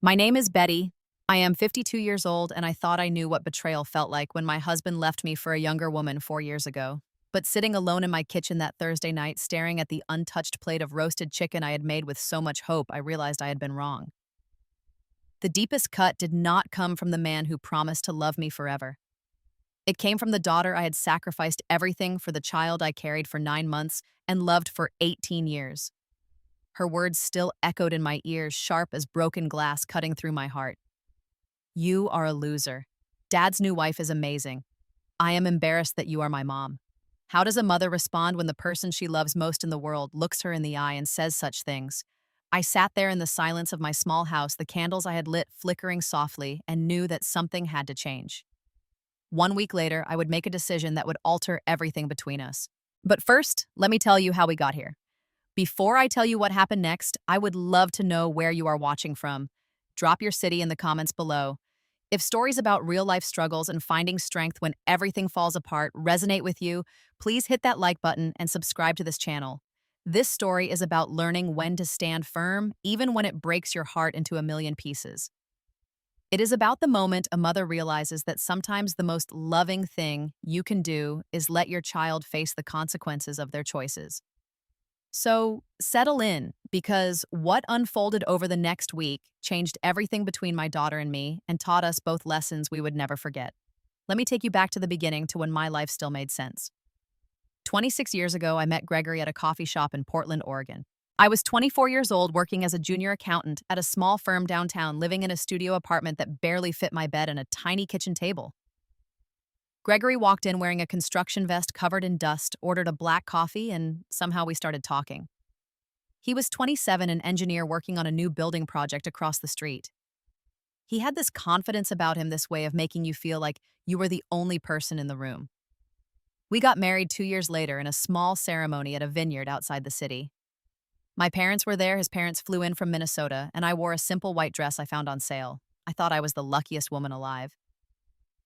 My name is Betty. I am 52 years old, and I thought I knew what betrayal felt like when my husband left me for a younger woman 4 years ago. But sitting alone in my kitchen that Thursday night, staring at the untouched plate of roasted chicken I had made with so much hope, I realized I had been wrong. The deepest cut did not come from the man who promised to love me forever. It came from the daughter I had sacrificed everything for, the child I carried for 9 months and loved for 18 years. Her words still echoed in my ears, sharp as broken glass cutting through my heart. You are a loser. Dad's new wife is amazing. I am embarrassed that you are my mom. How does a mother respond when the person she loves most in the world looks her in the eye and says such things? I sat there in the silence of my small house, the candles I had lit flickering softly, and knew that something had to change. 1 week later, I would make a decision that would alter everything between us. But first, let me tell you how we got here. Before I tell you what happened next, I would love to know where you are watching from. Drop your city in the comments below. If stories about real-life struggles and finding strength when everything falls apart resonate with you, please hit that like button and subscribe to this channel. This story is about learning when to stand firm, even when it breaks your heart into a million pieces. It is about the moment a mother realizes that sometimes the most loving thing you can do is let your child face the consequences of their choices. So, settle in, because what unfolded over the next week changed everything between my daughter and me and taught us both lessons we would never forget. Let me take you back to the beginning, to when my life still made sense. 26 years ago, I met Gregory at a coffee shop in Portland, Oregon. I was 24 years old, working as a junior accountant at a small firm downtown, living in a studio apartment that barely fit my bed and a tiny kitchen table. Gregory walked in wearing a construction vest covered in dust, ordered a black coffee, and somehow we started talking. He was 27, an engineer working on a new building project across the street. He had this confidence about him, this way of making you feel like you were the only person in the room. We got married 2 years later in a small ceremony at a vineyard outside the city. My parents were there. His parents flew in from Minnesota, and I wore a simple white dress I found on sale. I thought I was the luckiest woman alive.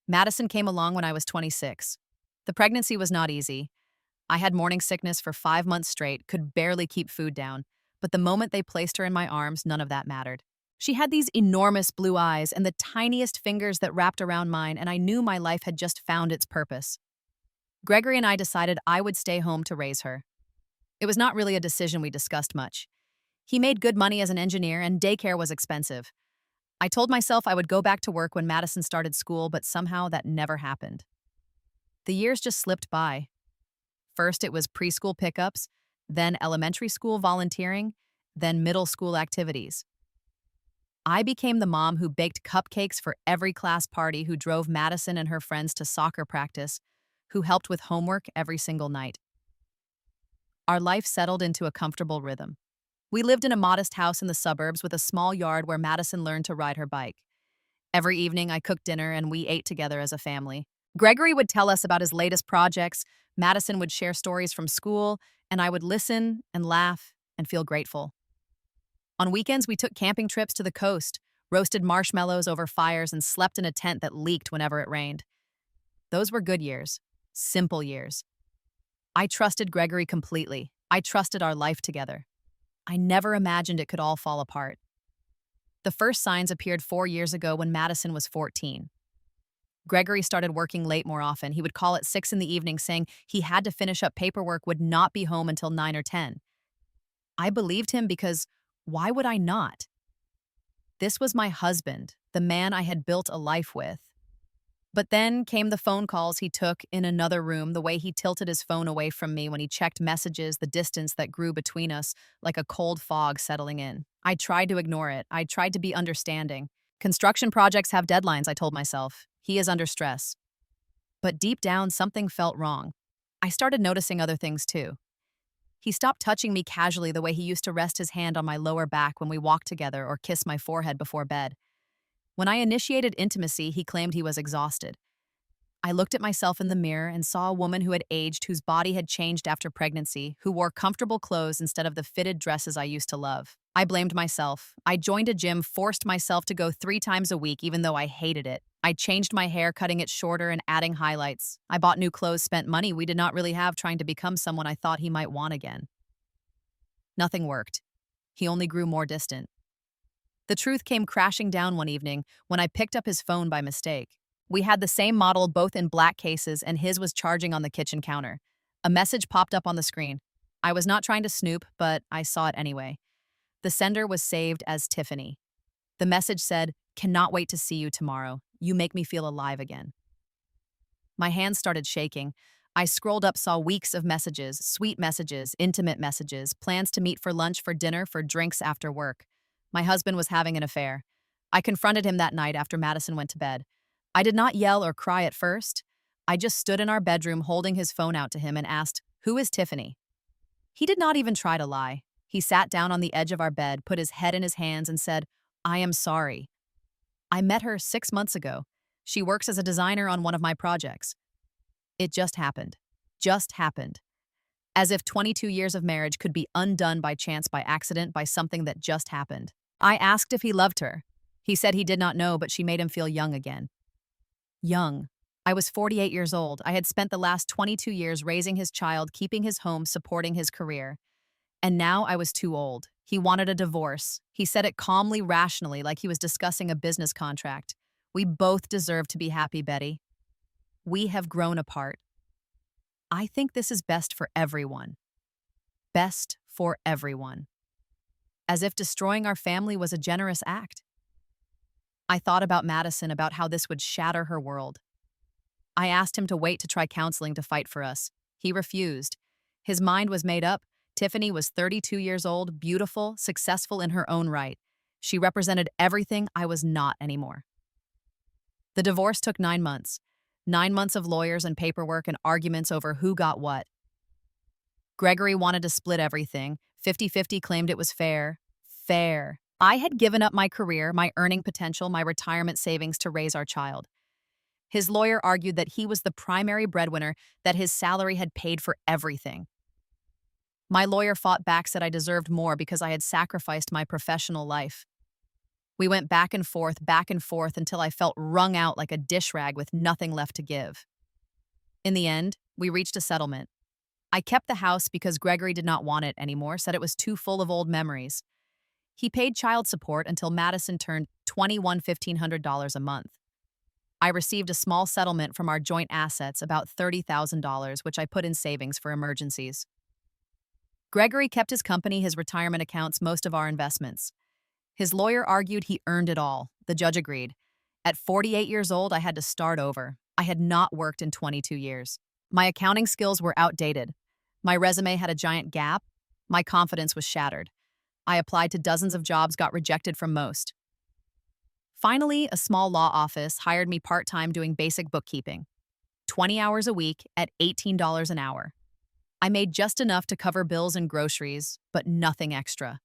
Madison came along when I was 26. The pregnancy was not easy. I had morning sickness for 5 months straight, could barely keep food down, but the moment they placed her in my arms, none of that mattered. She had these enormous blue eyes and the tiniest fingers that wrapped around mine, and I knew my life had just found its purpose. Gregory and I decided I would stay home to raise her. It was not really a decision we discussed much. He made good money as an engineer, and daycare was expensive. I told myself I would go back to work when Madison started school, but somehow that never happened. The years just slipped by. First, it was preschool pickups, then elementary school volunteering, then middle school activities. I became the mom who baked cupcakes for every class party, who drove Madison and her friends to soccer practice, who helped with homework every single night. Our life settled into a comfortable rhythm. We lived in a modest house in the suburbs with a small yard where Madison learned to ride her bike. Every evening, I cooked dinner and we ate together as a family. Gregory would tell us about his latest projects, Madison would share stories from school, and I would listen and laugh and feel grateful. On weekends, we took camping trips to the coast, roasted marshmallows over fires, and slept in a tent that leaked whenever it rained. Those were good years, simple years. I trusted Gregory completely. I trusted our life together. I never imagined it could all fall apart. The first signs appeared 4 years ago when Madison was 14. Gregory started working late more often. He would call at 6 in the evening saying he had to finish up paperwork, would not be home until 9 or 10. I believed him, because why would I not? This was my husband, the man I had built a life with. But then came the phone calls he took in another room, the way he tilted his phone away from me when he checked messages, the distance that grew between us like a cold fog settling in. I tried to ignore it. I tried to be understanding. Construction projects have deadlines, I told myself. He is under stress. But deep down, something felt wrong. I started noticing other things too. He stopped touching me casually, the way he used to rest his hand on my lower back when we walked together or kiss my forehead before bed. When I initiated intimacy, he claimed he was exhausted. I looked at myself in the mirror and saw a woman who had aged, whose body had changed after pregnancy, who wore comfortable clothes instead of the fitted dresses I used to love. I blamed myself. I joined a gym, forced myself to go 3 times a week, even though I hated it. I changed my hair, cutting it shorter and adding highlights. I bought new clothes, spent money we did not really have, trying to become someone I thought he might want again. Nothing worked. He only grew more distant. The truth came crashing down one evening when I picked up his phone by mistake. We had the same model, both in black cases, and his was charging on the kitchen counter. A message popped up on the screen. I was not trying to snoop, but I saw it anyway. The sender was saved as Tiffany. The message said, "Cannot wait to see you tomorrow. You make me feel alive again." My hands started shaking. I scrolled up, saw weeks of messages, sweet messages, intimate messages, plans to meet for lunch, for dinner, for drinks after work. My husband was having an affair. I confronted him that night after Madison went to bed. I did not yell or cry at first. I just stood in our bedroom holding his phone out to him and asked, "Who is Tiffany?" He did not even try to lie. He sat down on the edge of our bed, put his head in his hands, and said, "I am sorry. I met her 6 months ago. She works as a designer on one of my projects. It just happened. Just happened." As if 22 years of marriage could be undone by chance, by accident, by something that just happened. I asked if he loved her. He said he did not know, but she made him feel young again. Young. I was 48 years old. I had spent the last 22 years raising his child, keeping his home, supporting his career. And now I was too old. He wanted a divorce. He said it calmly, rationally, like he was discussing a business contract. We both deserve to be happy, Betty. We have grown apart. I think this is best for everyone. Best for everyone. As if destroying our family was a generous act. I thought about Madison, about how this would shatter her world. I asked him to wait to try counseling to fight for us. He refused. His mind was made up. Tiffany was 32 years old, beautiful, successful in her own right. She represented everything I was not anymore. The divorce took 9 months. 9 months of lawyers and paperwork and arguments over who got what. Gregory wanted to split everything. 50-50, claimed it was fair. Fair. I had given up my career, my earning potential, my retirement savings to raise our child. His lawyer argued that he was the primary breadwinner, that his salary had paid for everything. My lawyer fought back, said I deserved more because I had sacrificed my professional life. We went back and forth until I felt wrung out like a dish rag with nothing left to give. In the end, we reached a settlement. I kept the house because Gregory did not want it anymore, said it was too full of old memories. He paid child support until Madison turned $1,500 a month. I received a small settlement from our joint assets, about $30,000, which I put in savings for emergencies. Gregory kept his company, his retirement accounts, most of our investments. His lawyer argued he earned it all. The judge agreed. At 48 years old, I had to start over. I had not worked in 22 years. My accounting skills were outdated. My resume had a giant gap. My confidence was shattered. I applied to dozens of jobs, got rejected from most. Finally, a small law office hired me part-time doing basic bookkeeping. 20 hours a week at $18 an hour. I made just enough to cover bills and groceries, but nothing extra.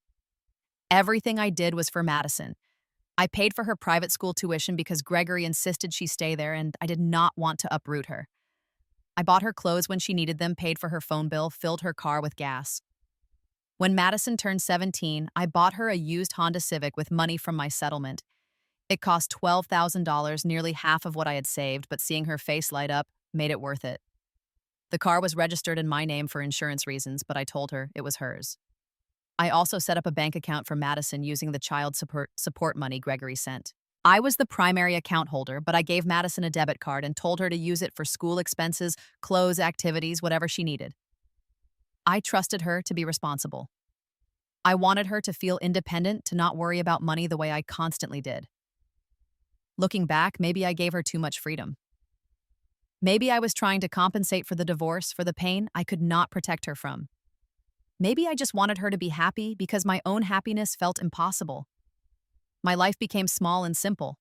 Everything I did was for Madison. I paid for her private school tuition because Gregory insisted she stay there, and I did not want to uproot her. I bought her clothes when she needed them, paid for her phone bill, filled her car with gas. When Madison turned 17, I bought her a used Honda Civic with money from my settlement. It cost $12,000, nearly half of what I had saved, but seeing her face light up made it worth it. The car was registered in my name for insurance reasons, but I told her it was hers. I also set up a bank account for Madison using the child support money Gregory sent. I was the primary account holder, but I gave Madison a debit card and told her to use it for school expenses, clothes, activities, whatever she needed. I trusted her to be responsible. I wanted her to feel independent, to not worry about money the way I constantly did. Looking back, maybe I gave her too much freedom. Maybe I was trying to compensate for the divorce, for the pain I could not protect her from. Maybe I just wanted her to be happy because my own happiness felt impossible. My life became small and simple.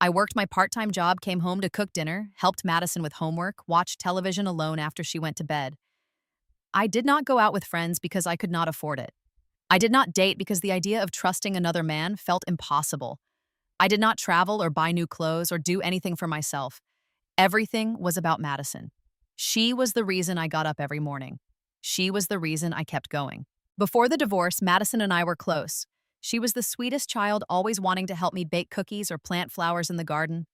I worked my part-time job, came home to cook dinner, helped Madison with homework, watched television alone after she went to bed. I did not go out with friends because I could not afford it. I did not date because the idea of trusting another man felt impossible. I did not travel or buy new clothes or do anything for myself. Everything was about Madison. She was the reason I got up every morning. She was the reason I kept going. Before the divorce, Madison and I were close. She was the sweetest child, always wanting to help me bake cookies or plant flowers in the garden.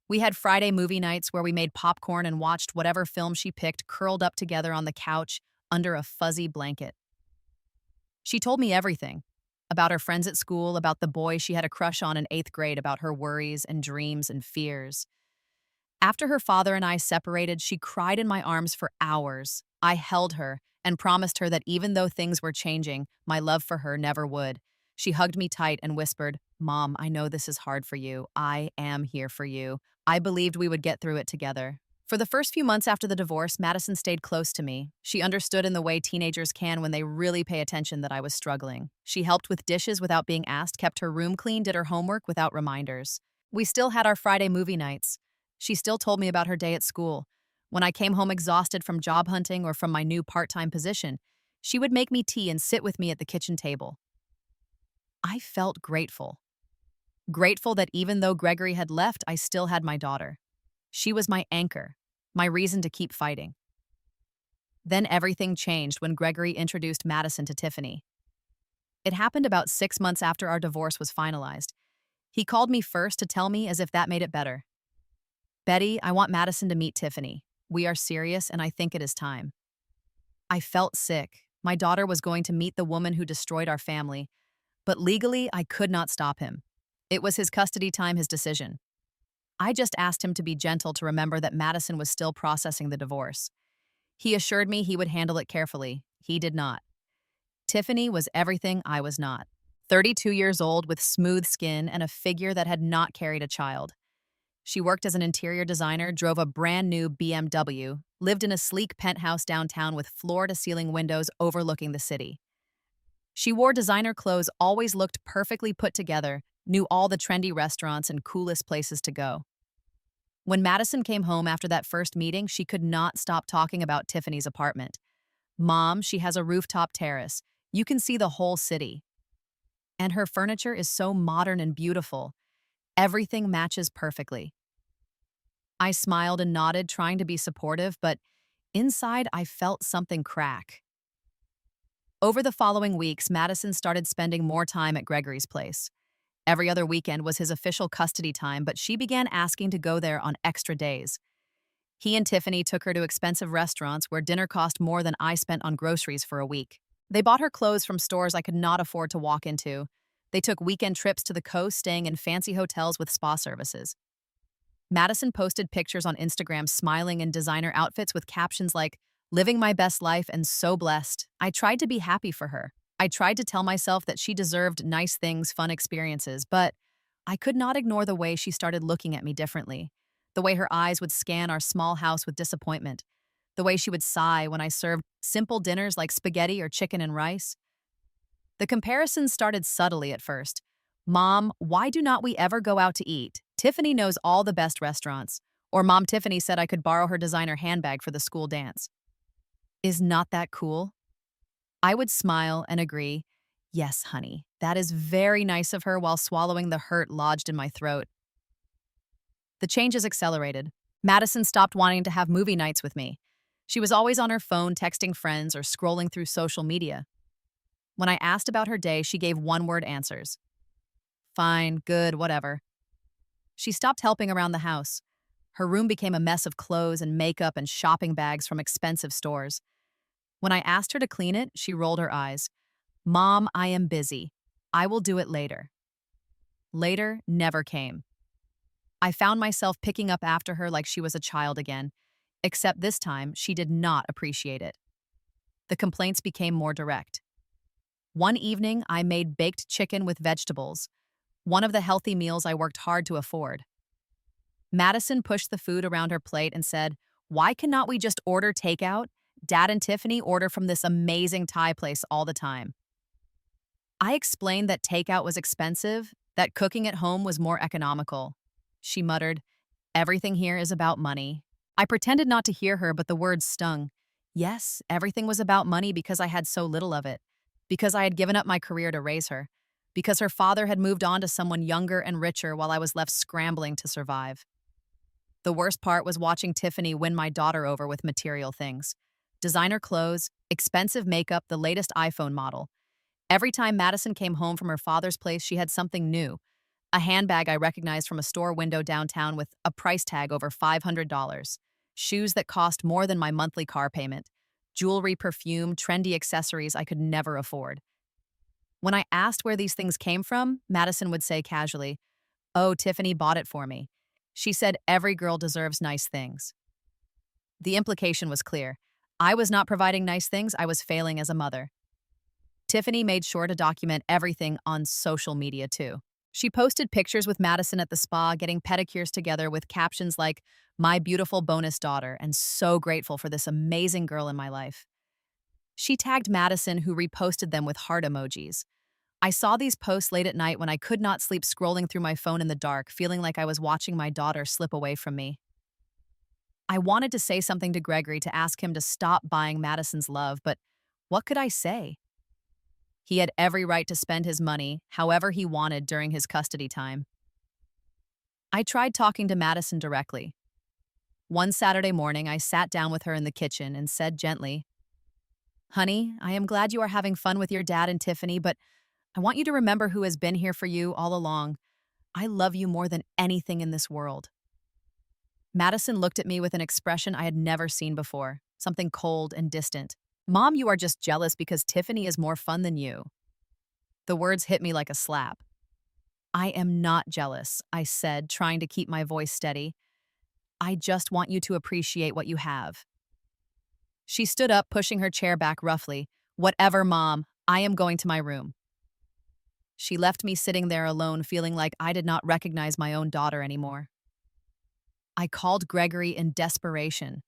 We had Friday movie nights where we made popcorn and watched whatever film she picked, curled up together on the couch under a fuzzy blanket. She told me everything. about her friends at school, about the boy she had a crush on in 8th grade, about her worries and dreams and fears. After her father and I separated, she cried in my arms for hours. I held her and promised her that even though things were changing, my love for her never would. She hugged me tight and whispered, "Mom, I know this is hard for you. I am here for you." I believed we would get through it together. For the first few months after the divorce, Madison stayed close to me. She understood in the way teenagers can when they really pay attention that I was struggling. She helped with dishes without being asked, kept her room clean, did her homework without reminders. We still had our Friday movie nights. She still told me about her day at school. When I came home exhausted from job hunting or from my new part-time position, she would make me tea and sit with me at the kitchen table. I felt grateful. Grateful that even though Gregory had left, I still had my daughter. She was my anchor, my reason to keep fighting. Then everything changed when Gregory introduced Madison to Tiffany. It happened about 6 months after our divorce was finalized. He called me first to tell me as if that made it better. "Betty, I want Madison to meet Tiffany. We are serious and I think it is time." I felt sick. My daughter was going to meet the woman who destroyed our family, but legally I could not stop him. It was his custody time, his decision. I just asked him to be gentle, to remember that Madison was still processing the divorce. He assured me he would handle it carefully. He did not. Tiffany was everything I was not. 32 years old with smooth skin and a figure that had not carried a child. She worked as an interior designer, drove a brand new BMW, lived in a sleek penthouse downtown with floor-to-ceiling windows overlooking the city. She wore designer clothes, always looked perfectly put together, knew all the trendy restaurants and coolest places to go. When Madison came home after that first meeting, she could not stop talking about Tiffany's apartment. "Mom, she has a rooftop terrace. You can see the whole city. And her furniture is so modern and beautiful. Everything matches perfectly." I smiled and nodded, trying to be supportive, but inside I felt something crack. Over the following weeks, Madison started spending more time at Gregory's place. Every other weekend was his official custody time, but she began asking to go there on extra days. He and Tiffany took her to expensive restaurants where dinner cost more than I spent on groceries for a week. They bought her clothes from stores I could not afford to walk into. They took weekend trips to the coast, staying in fancy hotels with spa services. Madison posted pictures on Instagram smiling in designer outfits with captions like, "Living my best life and so blessed." I tried to be happy for her. I tried to tell myself that she deserved nice things, fun experiences, but I could not ignore the way she started looking at me differently. The way her eyes would scan our small house with disappointment. The way she would sigh when I served simple dinners like spaghetti or chicken and rice. The comparisons started subtly at first. "Mom, why do not we ever go out to eat? Tiffany knows all the best restaurants." Or, "Mom, Tiffany said I could borrow her designer handbag for the school dance. Is not that cool?" I would smile and agree, "Yes, honey, that is very nice of her," while swallowing the hurt lodged in my throat. The changes accelerated. Madison stopped wanting to have movie nights with me. She was always on her phone, texting friends or scrolling through social media. When I asked about her day, she gave one-word answers. "Fine, good, whatever." She stopped helping around the house. Her room became a mess of clothes and makeup and shopping bags from expensive stores. When I asked her to clean it, she rolled her eyes. "Mom, I am busy. I will do it later." Later never came. I found myself picking up after her like she was a child again, except this time she did not appreciate it. The complaints became more direct. One evening, I made baked chicken with vegetables, one of the healthy meals I worked hard to afford. Madison pushed the food around her plate and said, "Why cannot we just order takeout? Dad and Tiffany order from this amazing Thai place all the time." I explained that takeout was expensive, that cooking at home was more economical. She muttered, "Everything here is about money." I pretended not to hear her, but the words stung. Yes, everything was about money because I had so little of it, because I had given up my career to raise her, because her father had moved on to someone younger and richer while I was left scrambling to survive. The worst part was watching Tiffany win my daughter over with material things. Designer clothes, expensive makeup, the latest iPhone model. Every time Madison came home from her father's place, she had something new. A handbag I recognized from a store window downtown with a price tag over $500. Shoes that cost more than my monthly car payment. Jewelry, perfume, trendy accessories I could never afford. When I asked where these things came from, Madison would say casually, "Oh, Tiffany bought it for me. She said every girl deserves nice things." The implication was clear. I was not providing nice things, I was failing as a mother. Tiffany made sure to document everything on social media too. She posted pictures with Madison at the spa, getting pedicures together with captions like, "My beautiful bonus daughter, and so grateful for this amazing girl in my life." She tagged Madison, who reposted them with heart emojis. I saw these posts late at night when I could not sleep, scrolling through my phone in the dark, feeling like I was watching my daughter slip away from me. I wanted to say something to Gregory to ask him to stop buying Madison's love, but what could I say? He had every right to spend his money however he wanted during his custody time. I tried talking to Madison directly. One Saturday morning, I sat down with her in the kitchen and said gently, "Honey, I am glad you are having fun with your dad and Tiffany, but I want you to remember who has been here for you all along. I love you more than anything in this world." Madison looked at me with an expression I had never seen before, something cold and distant. "Mom, you are just jealous because Tiffany is more fun than you." The words hit me like a slap. "I am not jealous," I said, trying to keep my voice steady. "I just want you to appreciate what you have." She stood up, pushing her chair back roughly. "Whatever, Mom, I am going to my room." She left me sitting there alone, feeling like I did not recognize my own daughter anymore. I called Gregory in desperation.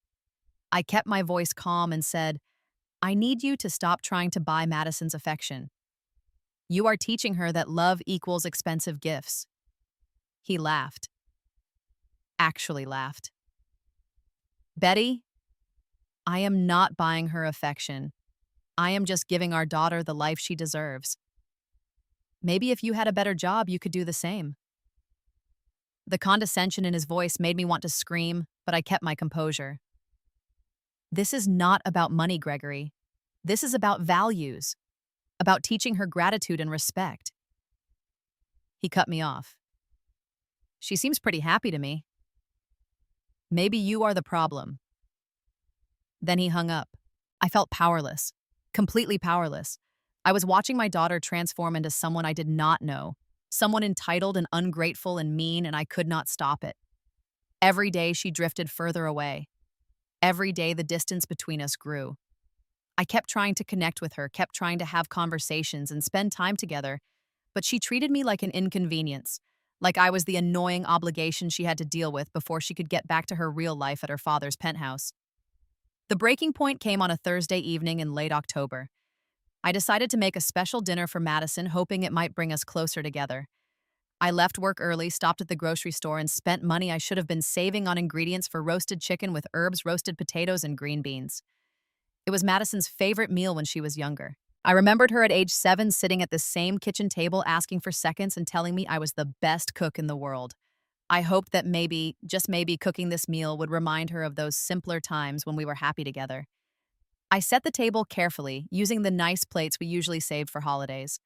I kept my voice calm and said, "I need you to stop trying to buy Madison's affection. You are teaching her that love equals expensive gifts." He laughed. Actually laughed. "Betty, I am not buying her affection. I am just giving our daughter the life she deserves. Maybe if you had a better job, you could do the same." The condescension in his voice made me want to scream, but I kept my composure. "This is not about money, Gregory. This is about values, about teaching her gratitude and respect." He cut me off. "She seems pretty happy to me." "Maybe you are the problem." Then he hung up. I felt powerless, completely powerless. I was watching my daughter transform into someone I did not know, someone entitled and ungrateful and mean, and I could not stop it. Every day she drifted further away. Every day the distance between us grew. I kept trying to connect with her, kept trying to have conversations and spend time together, but she treated me like an inconvenience, like I was the annoying obligation she had to deal with before she could get back to her real life at her father's penthouse. The breaking point came on a Thursday evening in late October. I decided to make a special dinner for Madison, hoping it might bring us closer together. I left work early, stopped at the grocery store, and spent money I should have been saving on ingredients for roasted chicken with herbs, roasted potatoes, and green beans. It was Madison's favorite meal when she was younger. I remembered her at age 7 sitting at the same kitchen table asking for seconds and telling me I was the best cook in the world. I hoped that maybe, just maybe, cooking this meal would remind her of those simpler times when we were happy together. I set the table carefully, using the nice plates we usually saved for holidays.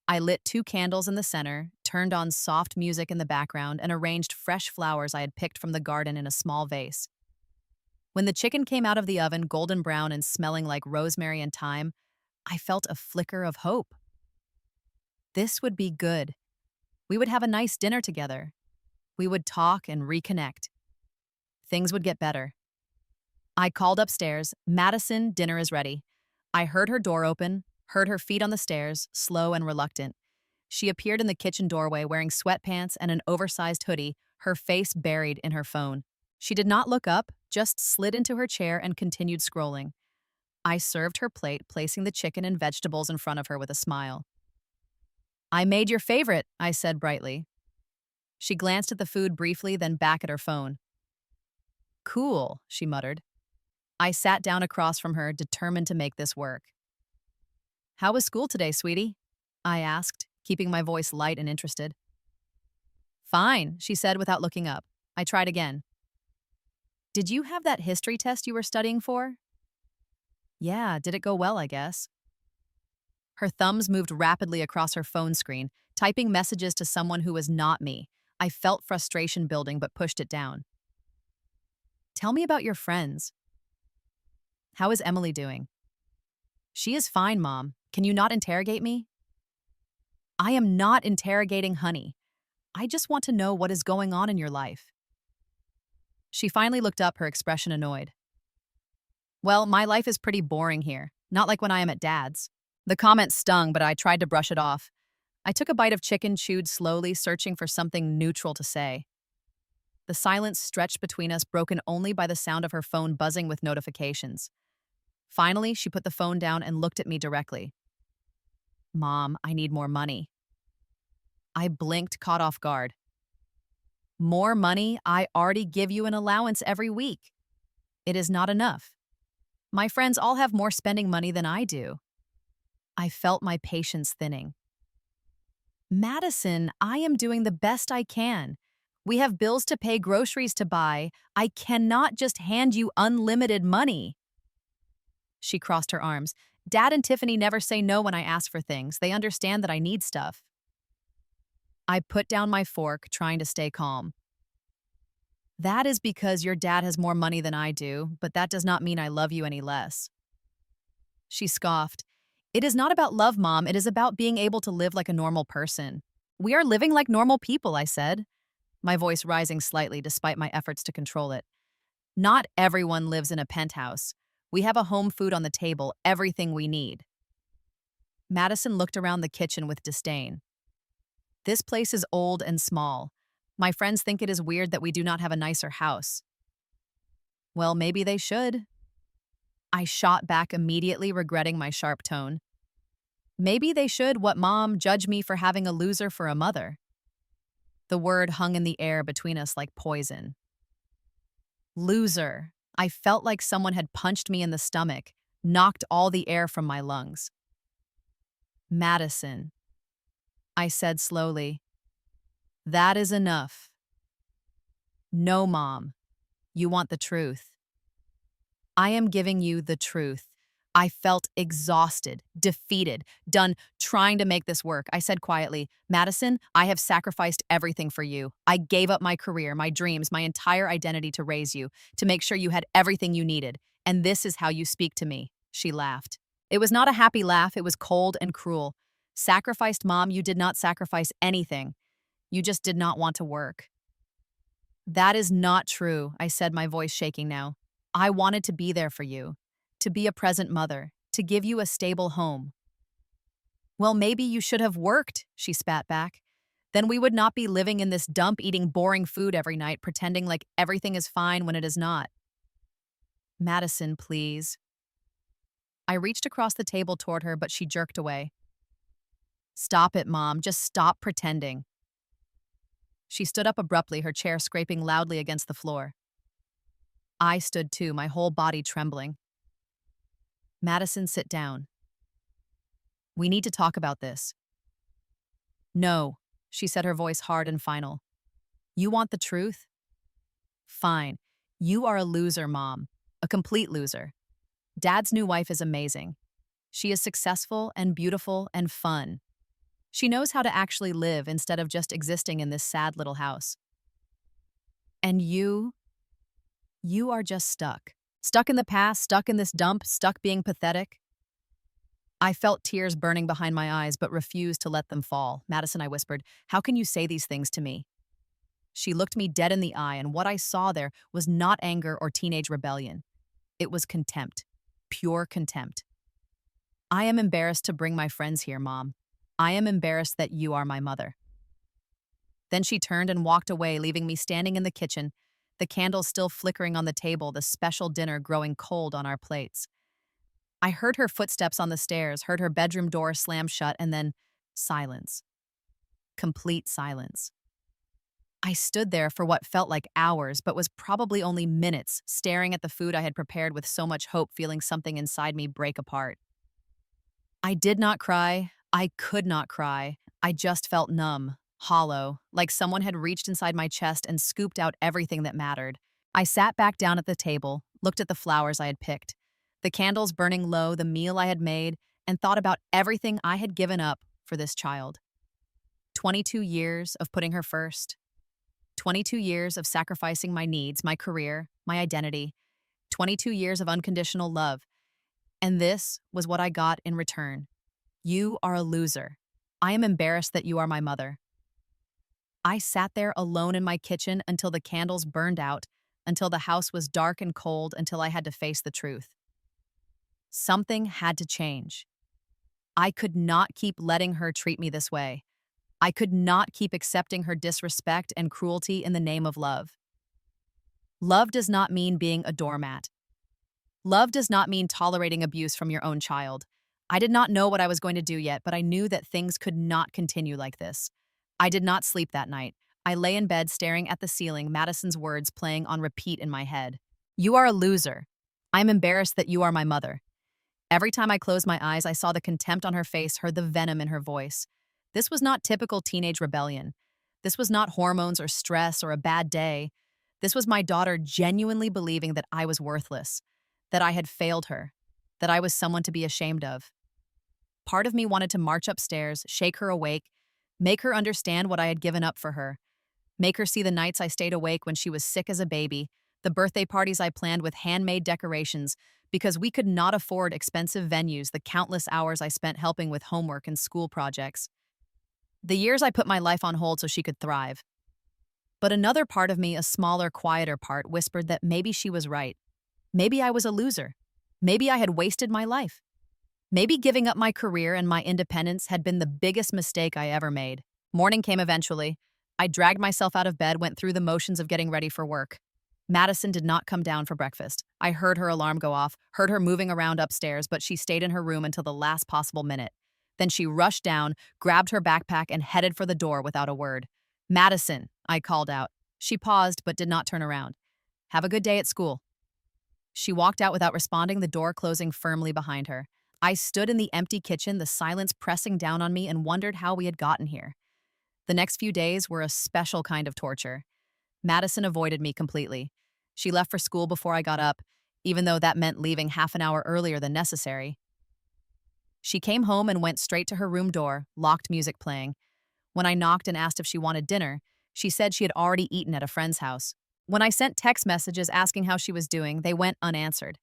I lit 2 candles in the center, turned on soft music in the background, and arranged fresh flowers I had picked from the garden in a small vase. When the chicken came out of the oven, golden brown and smelling like rosemary and thyme, I felt a flicker of hope. This would be good. We would have a nice dinner together. We would talk and reconnect. Things would get better. I called upstairs, "Madison, dinner is ready." I heard her door open, heard her feet on the stairs, slow and reluctant. She appeared in the kitchen doorway wearing sweatpants and an oversized hoodie, her face buried in her phone. She did not look up, just slid into her chair and continued scrolling. I served her plate, placing the chicken and vegetables in front of her with a smile. "I made your favorite," I said brightly. She glanced at the food briefly, then back at her phone. "Cool," she muttered. I sat down across from her, determined to make this work. "How was school today, sweetie?" I asked, keeping my voice light and interested. "Fine," she said without looking up. I tried again. "Did you have that history test you were studying for?" "Yeah, did it go well, I guess?" Her thumbs moved rapidly across her phone screen, typing messages to someone who was not me. I felt frustration building but pushed it down. "Tell me about your friends. How is Emily doing?" "She is fine, Mom. Can you not interrogate me?" I am not interrogating Honey. I just want to know what is going on in your life. She finally looked up, her expression annoyed. Well, my life is pretty boring here, not like when I am at Dad's. The comment stung, but I tried to brush it off. I took a bite of chicken, chewed slowly, searching for something neutral to say. The silence stretched between us, broken only by the sound of her phone buzzing with notifications. Finally, she put the phone down and looked at me directly. Mom, I need more money. I blinked, caught off guard. More money? I already give you an allowance every week. It is not enough. My friends all have more spending money than I do. I felt my patience thinning. Madison, I am doing the best I can. We have bills to pay, groceries to buy. I cannot just hand you unlimited money. She crossed her arms. Dad and Tiffany never say no when I ask for things. They understand that I need stuff. I put down my fork, trying to stay calm. That is because your dad has more money than I do, but that does not mean I love you any less. She scoffed. It is not about love, Mom. It is about being able to live like a normal person. We are living like normal people, I said, my voice rising slightly despite my efforts to control it. Not everyone lives in a penthouse. We have a home, food on the table, everything we need. Madison looked around the kitchen with disdain. This place is old and small. My friends think it is weird that we do not have a nicer house. Well, maybe they should. I shot back immediately, regretting my sharp tone. Maybe they should. What, Mom? Judge me for having a loser for a mother? The word hung in the air between us like poison. Loser. I felt like someone had punched me in the stomach, knocked all the air from my lungs. Madison, I said slowly. That is enough. No, Mom. You want the truth. I am giving you the truth. I felt exhausted, defeated, done trying to make this work. I said quietly, Madison, I have sacrificed everything for you. I gave up my career, my dreams, my entire identity to raise you, to make sure you had everything you needed. And this is how you speak to me. She laughed. It was not a happy laugh. It was cold and cruel. Sacrificed, Mom, you did not sacrifice anything. You just did not want to work. That is not true, I said, my voice shaking now. I wanted to be there for you, to be a present mother, to give you a stable home. Well, maybe you should have worked, she spat back. Then we would not be living in this dump, eating boring food every night, pretending like everything is fine when it is not. Madison, please. I reached across the table toward her, but she jerked away. Stop it, Mom. Just stop pretending. She stood up abruptly, her chair scraping loudly against the floor. I stood too, my whole body trembling. Madison, sit down. We need to talk about this. No, she said, her voice hard and final. You want the truth? Fine. You are a loser, Mom. A complete loser. Dad's new wife is amazing. She is successful and beautiful and fun. She knows how to actually live instead of just existing in this sad little house. And you are just stuck. Stuck in the past, stuck in this dump, stuck being pathetic. I felt tears burning behind my eyes, but refused to let them fall. Madison, I whispered, how can you say these things to me? She looked me dead in the eye, and what I saw there was not anger or teenage rebellion. It was contempt. Pure contempt. I am embarrassed to bring my friends here, Mom. I am embarrassed that you are my mother. Then she turned and walked away, leaving me standing in the kitchen, the candles still flickering on the table, the special dinner growing cold on our plates. I heard her footsteps on the stairs, heard her bedroom door slam shut, and then silence. Complete silence. I stood there for what felt like hours, but was probably only minutes, staring at the food I had prepared with so much hope, feeling something inside me break apart. I did not cry. I could not cry. I just felt numb, hollow, like someone had reached inside my chest and scooped out everything that mattered. I sat back down at the table, looked at the flowers I had picked, the candles burning low, the meal I had made, and thought about everything I had given up for this child. 22 years of putting her first. 22 years of sacrificing my needs, my career, my identity. 22 years of unconditional love. And this was what I got in return. You are a loser. I am embarrassed that you are my mother. I sat there alone in my kitchen until the candles burned out, until the house was dark and cold, until I had to face the truth. Something had to change. I could not keep letting her treat me this way. I could not keep accepting her disrespect and cruelty in the name of love. Love does not mean being a doormat. Love does not mean tolerating abuse from your own child. I did not know what I was going to do yet, but I knew that things could not continue like this. I did not sleep that night. I lay in bed staring at the ceiling, Madison's words playing on repeat in my head. You are a loser. I am embarrassed that you are my mother. Every time I closed my eyes, I saw the contempt on her face, heard the venom in her voice. This was not typical teenage rebellion. This was not hormones or stress or a bad day. This was my daughter genuinely believing that I was worthless, that I had failed her, that I was someone to be ashamed of. Part of me wanted to march upstairs, shake her awake, make her understand what I had given up for her, make her see the nights I stayed awake when she was sick as a baby, the birthday parties I planned with handmade decorations, because we could not afford expensive venues, the countless hours I spent helping with homework and school projects. The years I put my life on hold so she could thrive. But another part of me, a smaller, quieter part, whispered that maybe she was right. Maybe I was a loser. Maybe I had wasted my life. Maybe giving up my career and my independence had been the biggest mistake I ever made. Morning came eventually. I dragged myself out of bed, went through the motions of getting ready for work. Madison did not come down for breakfast. I heard her alarm go off, heard her moving around upstairs, but she stayed in her room until the last possible minute. Then she rushed down, grabbed her backpack, and headed for the door without a word. Madison, I called out. She paused but did not turn around. Have a good day at school. She walked out without responding, the door closing firmly behind her. I stood in the empty kitchen, the silence pressing down on me, and wondered how we had gotten here. The next few days were a special kind of torture. Madison avoided me completely. She left for school before I got up, even though that meant leaving half an hour earlier than necessary. She came home and went straight to her room door, locked music playing. When I knocked and asked if she wanted dinner, she said she had already eaten at a friend's house. When I sent text messages asking how she was doing, they went unanswered.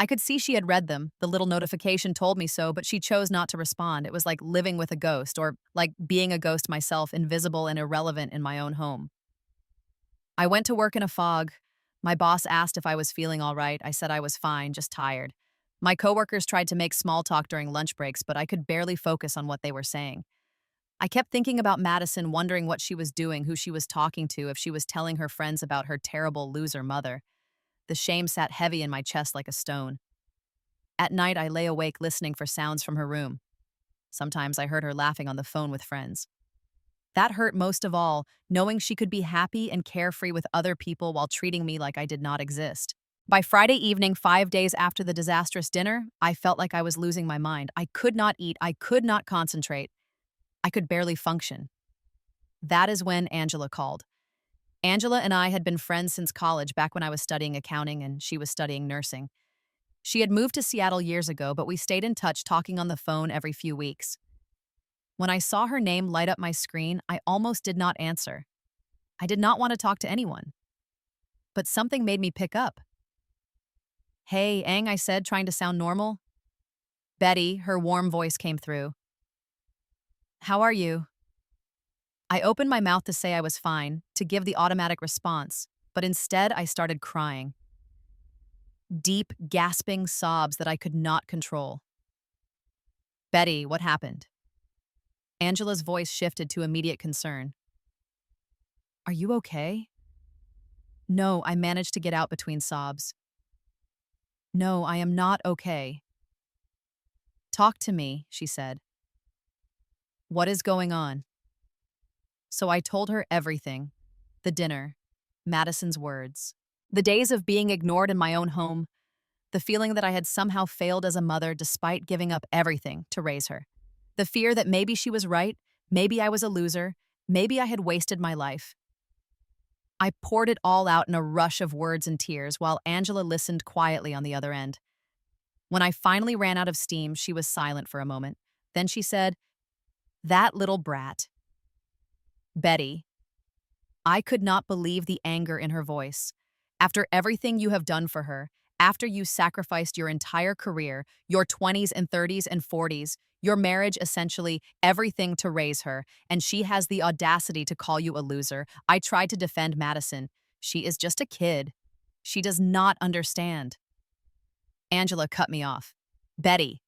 I could see she had read them. The little notification told me so, but she chose not to respond. It was like living with a ghost, or like being a ghost myself, invisible and irrelevant in my own home. I went to work in a fog. My boss asked if I was feeling all right. I said I was fine, just tired. My coworkers tried to make small talk during lunch breaks, but I could barely focus on what they were saying. I kept thinking about Madison, wondering what she was doing, who she was talking to, if she was telling her friends about her terrible loser mother. The shame sat heavy in my chest like a stone. At night, I lay awake listening for sounds from her room. Sometimes I heard her laughing on the phone with friends. That hurt most of all, knowing she could be happy and carefree with other people while treating me like I did not exist. By Friday evening, 5 days after the disastrous dinner, I felt like I was losing my mind. I could not eat. I could not concentrate. I could barely function. That is when Angela called. Angela and I had been friends since college, back when I was studying accounting and she was studying nursing. She had moved to Seattle years ago, but we stayed in touch, talking on the phone every few weeks. When I saw her name light up my screen, I almost did not answer. I did not want to talk to anyone. But something made me pick up. Hey, Ang, I said, trying to sound normal. Betty, her warm voice came through. How are you? I opened my mouth to say I was fine, to give the automatic response, but instead I started crying. Deep, gasping sobs that I could not control. Betty, what happened? Angela's voice shifted to immediate concern. Are you okay? No, I managed to get out between sobs. No, I am not okay. Talk to me, she said. What is going on? So I told her everything. The dinner, Madison's words, the days of being ignored in my own home, the feeling that I had somehow failed as a mother despite giving up everything to raise her, the fear that maybe she was right, maybe I was a loser, maybe I had wasted my life. I poured it all out in a rush of words and tears while Angela listened quietly on the other end. When I finally ran out of steam, she was silent for a moment. Then she said, "That little brat." Betty. I could not believe the anger in her voice. After everything you have done for her, After you sacrificed your entire career, your 20s and 30s and 40s, your marriage, essentially everything to raise her, and she has the audacity to call you a loser. I tried to defend Madison. She is just a kid. She does not understand. Angela cut me off. Betty,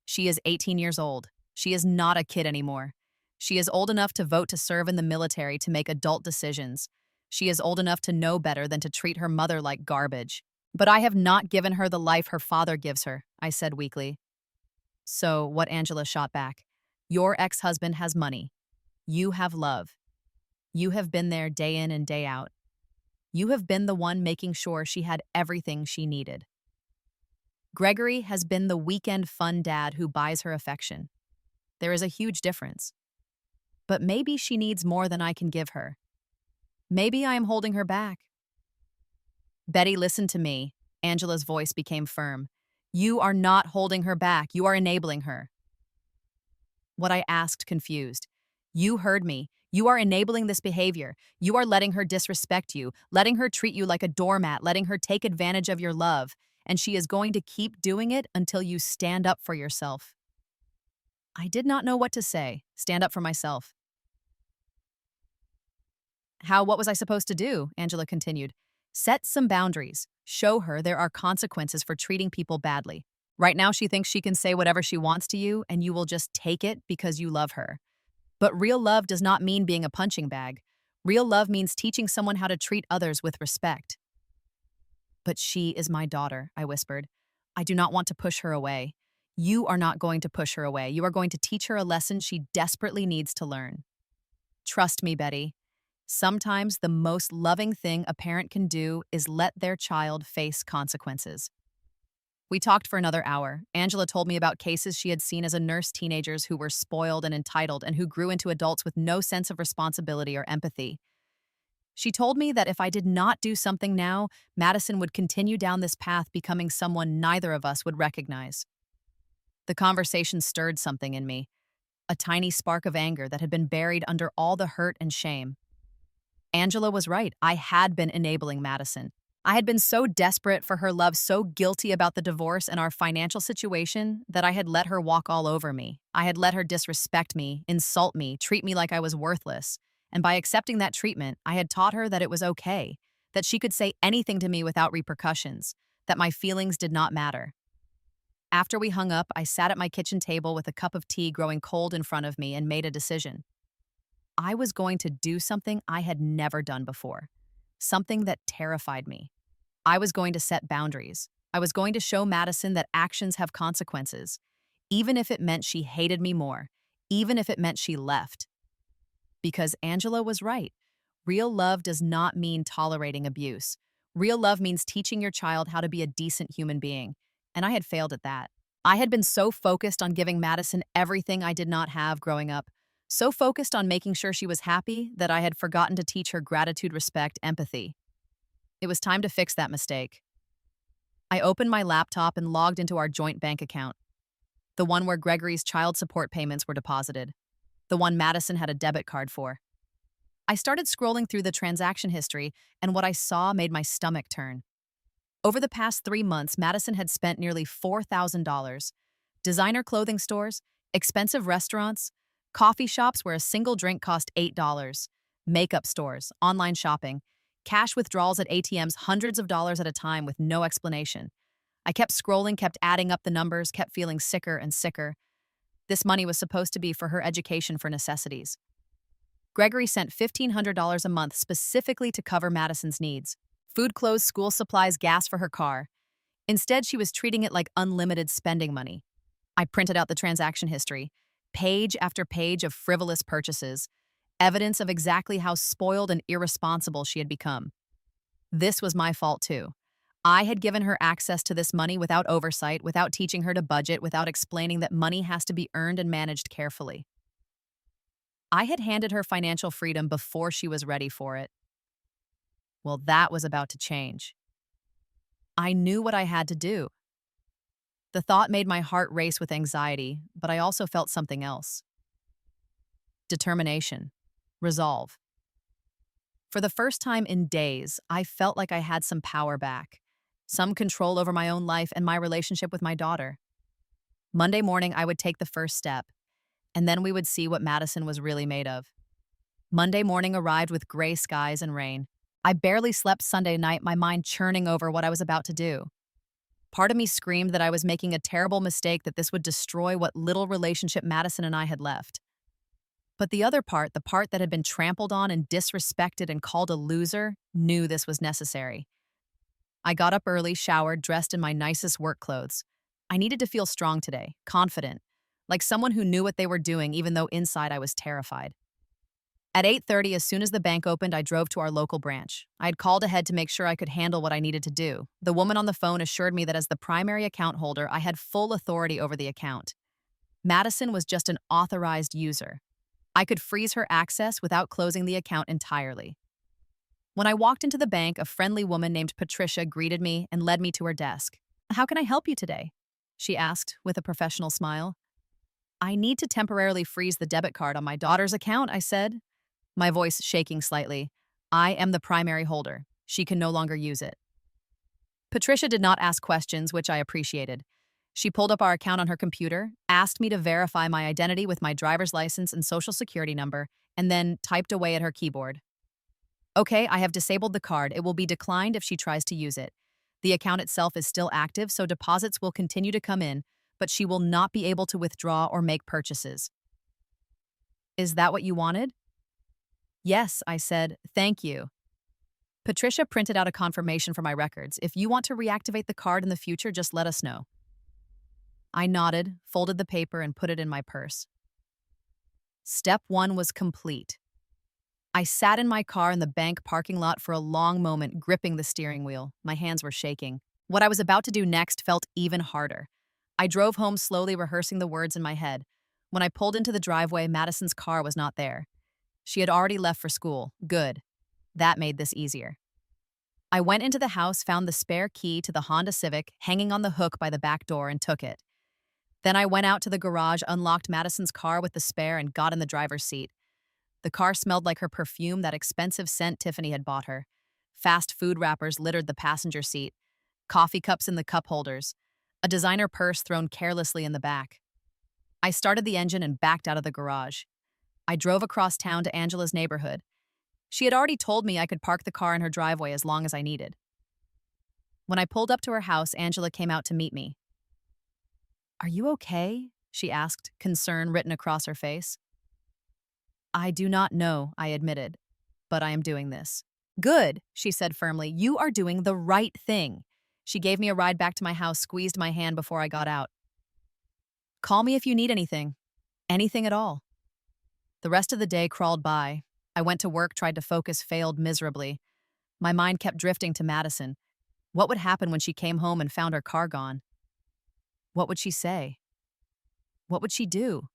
she is 18 years old. She is not a kid anymore. She is old enough to vote to serve in the military to make adult decisions. She is old enough to know better than to treat her mother like garbage. But I have not given her the life her father gives her, I said weakly. So, what? Angela shot back. Your ex-husband has money. You have love. You have been there day in and day out. You have been the one making sure she had everything she needed. Gregory has been the weekend fun dad who buys her affection. There is a huge difference. But maybe she needs more than I can give her. Maybe I am holding her back. Betty, listen to me. Angela's voice became firm. You are not holding her back. You are enabling her. What? I asked, confused. You heard me. You are enabling this behavior. You are letting her disrespect you, letting her treat you like a doormat, letting her take advantage of your love. And she is going to keep doing it until you stand up for yourself. I did not know what to say. Stand up for myself. What was I supposed to do? Angela continued. Set some boundaries. Show her there are consequences for treating people badly. Right now, she thinks she can say whatever she wants to you, and you will just take it because you love her. But real love does not mean being a punching bag. Real love means teaching someone how to treat others with respect. But she is my daughter, I whispered. I do not want to push her away. You are not going to push her away. You are going to teach her a lesson she desperately needs to learn. Trust me, Betty. Sometimes the most loving thing a parent can do is let their child face consequences. We talked for another hour. Angela told me about cases she had seen as a nurse, teenagers who were spoiled and entitled and who grew into adults with no sense of responsibility or empathy. She told me that if I did not do something now, Madison would continue down this path, becoming someone neither of us would recognize. The conversation stirred something in me, a tiny spark of anger that had been buried under all the hurt and shame. Angela was right. I had been enabling Madison. I had been so desperate for her love, so guilty about the divorce and our financial situation, that I had let her walk all over me. I had let her disrespect me, insult me, treat me like I was worthless. And by accepting that treatment, I had taught her that it was okay, that she could say anything to me without repercussions, that my feelings did not matter. After we hung up, I sat at my kitchen table with a cup of tea growing cold in front of me and made a decision. I was going to do something I had never done before, something that terrified me. I was going to set boundaries. I was going to show Madison that actions have consequences, even if it meant she hated me more, even if it meant she left. Because Angela was right. Real love does not mean tolerating abuse. Real love means teaching your child how to be a decent human being, and I had failed at that. I had been so focused on giving Madison everything I did not have growing up, so focused on making sure she was happy that I had forgotten to teach her gratitude, respect, empathy. It was time to fix that mistake. I opened my laptop and logged into our joint bank account, the one where Gregory's child support payments were deposited, the one Madison had a debit card for. I started scrolling through the transaction history, and what I saw made my stomach turn. Over the past 3 months, Madison had spent nearly $4,000. Designer clothing stores, expensive restaurants, coffee shops where a single drink cost $8, makeup stores, online shopping, cash withdrawals at ATMs hundreds of dollars at a time with no explanation. I kept scrolling, kept adding up the numbers, kept feeling sicker and sicker. This money was supposed to be for her education, for necessities. Gregory sent $1,500 a month specifically to cover Madison's needs: food, clothes, school supplies, gas for her car. Instead, she was treating it like unlimited spending money. I printed out the transaction history, page after page of frivolous purchases, evidence of exactly how spoiled and irresponsible she had become. This was my fault too. I had given her access to this money without oversight, without teaching her to budget, without explaining that money has to be earned and managed carefully. I had handed her financial freedom before she was ready for it. Well, that was about to change. I knew what I had to do. The thought made my heart race with anxiety, but I also felt something else. Determination. Resolve. For the first time in days, I felt like I had some power back. some control over my own life and my relationship with my daughter. Monday morning, I would take the first step, and then we would see what Madison was really made of. Monday morning arrived with gray skies and rain. I barely slept Sunday night, my mind churning over what I was about to do. Part of me screamed that I was making a terrible mistake, that this would destroy what little relationship Madison and I had left. But the other part, the part that had been trampled on and disrespected and called a loser, knew this was necessary. I got up early, showered, dressed in my nicest work clothes. I needed to feel strong today, confident, like someone who knew what they were doing, even though inside I was terrified. At 8:30, as soon as the bank opened, I drove to our local branch. I had called ahead to make sure I could handle what I needed to do. The woman on the phone assured me that as the primary account holder, I had full authority over the account. Madison was just an authorized user. I could freeze her access without closing the account entirely. When I walked into the bank, a friendly woman named Patricia greeted me and led me to her desk. "How can I help you today?" she asked with a professional smile. "I need to temporarily freeze the debit card on my daughter's account," I said, my voice shaking slightly. "I am the primary holder. She can no longer use it." Patricia did not ask questions, which I appreciated. She pulled up our account on her computer, asked me to verify my identity with my driver's license and social security number, and then typed away at her keyboard. "Okay, I have disabled the card. It will be declined if she tries to use it. The account itself is still active, so deposits will continue to come in, but she will not be able to withdraw or make purchases." "Is that what you wanted?" "Yes," I said. "Thank you." Patricia printed out a confirmation for my records. "If you want to reactivate the card in the future, just let us know." I nodded, folded the paper, and put it in my purse. Step 1 was complete. I sat in my car in the bank parking lot for a long moment, gripping the steering wheel. My hands were shaking. What I was about to do next felt even harder. I drove home slowly, rehearsing the words in my head. When I pulled into the driveway, Madison's car was not there. She had already left for school. Good. That made this easier. I went into the house, found the spare key to the Honda Civic hanging on the hook by the back door, and took it. Then I went out to the garage, unlocked Madison's car with the spare, and got in the driver's seat. The car smelled like her perfume, that expensive scent Tiffany had bought her. Fast food wrappers littered the passenger seat, coffee cups in the cup holders, a designer purse thrown carelessly in the back. I started the engine and backed out of the garage. I drove across town to Angela's neighborhood. She had already told me I could park the car in her driveway as long as I needed. When I pulled up to her house, Angela came out to meet me. "Are you okay?" she asked, concern written across her face. "I do not know," I admitted, "but I am doing this." "Good," she said firmly. "You are doing the right thing." She gave me a ride back to my house, squeezed my hand before I got out. "Call me if you need anything. Anything at all." The rest of the day crawled by. I went to work, tried to focus, failed miserably. My mind kept drifting to Madison. What would happen when she came home and found her car gone? What would she say? What would she do?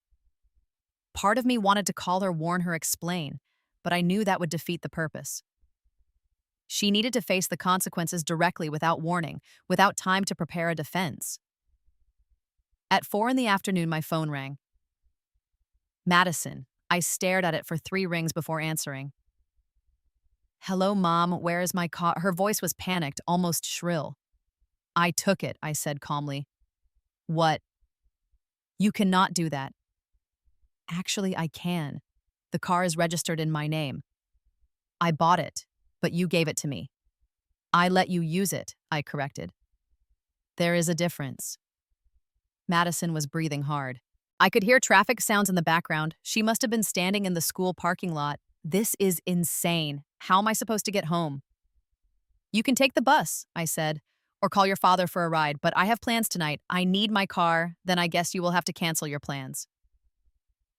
Part of me wanted to call her, warn her, explain, but I knew that would defeat the purpose. She needed to face the consequences directly, without warning, without time to prepare a defense. At 4 in the afternoon, my phone rang. Madison. I stared at it for 3 rings before answering. "Hello, Mom, where is my car?" Her voice was panicked, almost shrill. "I took it," I said calmly. "What?" "You cannot do that." "Actually, I can. The car is registered in my name. I bought it, but you gave it to me." "I let you use it," I corrected. "There is a difference." Madison was breathing hard. I could hear traffic sounds in the background. She must have been standing in the school parking lot. "This is insane. How am I supposed to get home?" "You can take the bus," I said, "or call your father for a ride, but I have plans tonight. I need my car. Then I guess you will have to cancel your plans."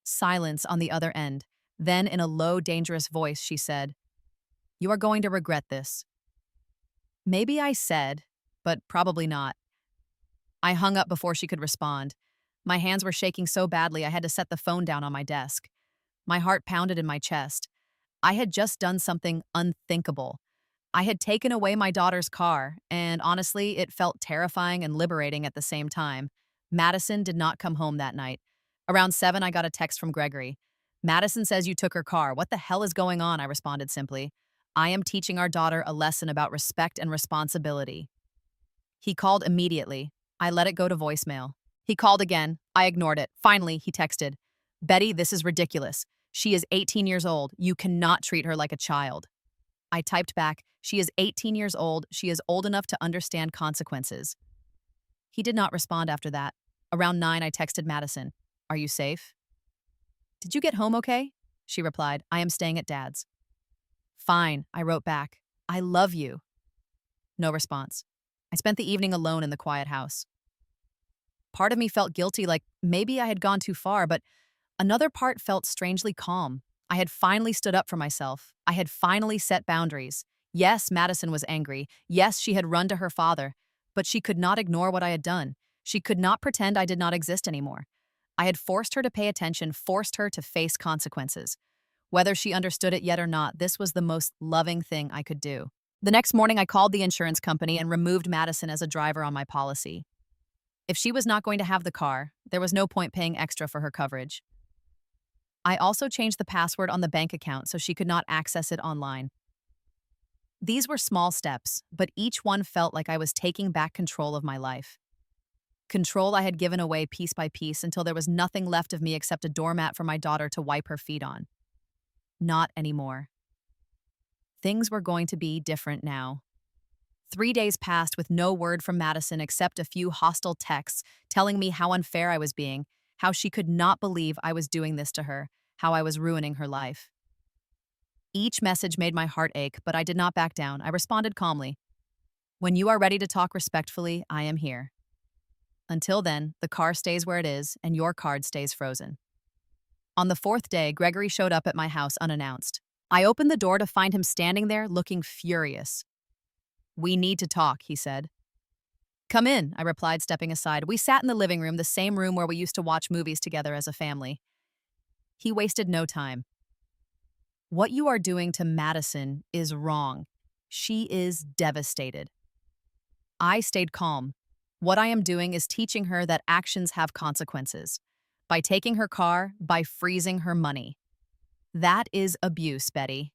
Silence on the other end. Then, in a low, dangerous voice, she said, "You are going to regret this." Maybe I said, but probably not. I hung up before she could respond. My hands were shaking so badly I had to set the phone down on my desk. My heart pounded in my chest. I had just done something unthinkable. I had taken away my daughter's car, and honestly, it felt terrifying and liberating at the same time. Madison did not come home that night. Around 7, I got a text from Gregory. "Madison says you took her car. What the hell is going on?" I responded simply. "I am teaching our daughter a lesson about respect and responsibility." He called immediately. I let it go to voicemail. He called again. I ignored it. Finally, he texted, "Betty, this is ridiculous. She is 18 years old. You cannot treat her like a child." I typed back, "She is 18 years old. She is old enough to understand consequences." He did not respond after that. Around 9, I texted Madison, "Are you safe?" "Did you get home okay?" She replied, "I am staying at Dad's." "Fine," I wrote back. "I love you." No response. I spent the evening alone in the quiet house. Part of me felt guilty, like maybe I had gone too far, but another part felt strangely calm. I had finally stood up for myself. I had finally set boundaries. Yes, Madison was angry. Yes, she had run to her father. But she could not ignore what I had done. She could not pretend I did not exist anymore. I had forced her to pay attention, forced her to face consequences. Whether she understood it yet or not, this was the most loving thing I could do. The next morning, I called the insurance company and removed Madison as a driver on my policy. If she was not going to have the car, there was no point paying extra for her coverage. I also changed the password on the bank account so she could not access it online. These were small steps, but each one felt like I was taking back control of my life. Control I had given away piece by piece until there was nothing left of me except a doormat for my daughter to wipe her feet on. Not anymore. Things were going to be different now. 3 days passed with no word from Madison except a few hostile texts telling me how unfair I was being, how she could not believe I was doing this to her, how I was ruining her life. Each message made my heart ache, but I did not back down. I responded calmly. "When you are ready to talk respectfully, I am here. Until then, the car stays where it is and your card stays frozen." On the 4th day, Gregory showed up at my house unannounced. I opened the door to find him standing there looking furious. "We need to talk," he said. "Come in," I replied, stepping aside. We sat in the living room, the same room where we used to watch movies together as a family. He wasted no time. "What you are doing to Madison is wrong. She is devastated." I stayed calm. "What I am doing is teaching her that actions have consequences. By taking her car, by freezing her money. That is abuse, Betty."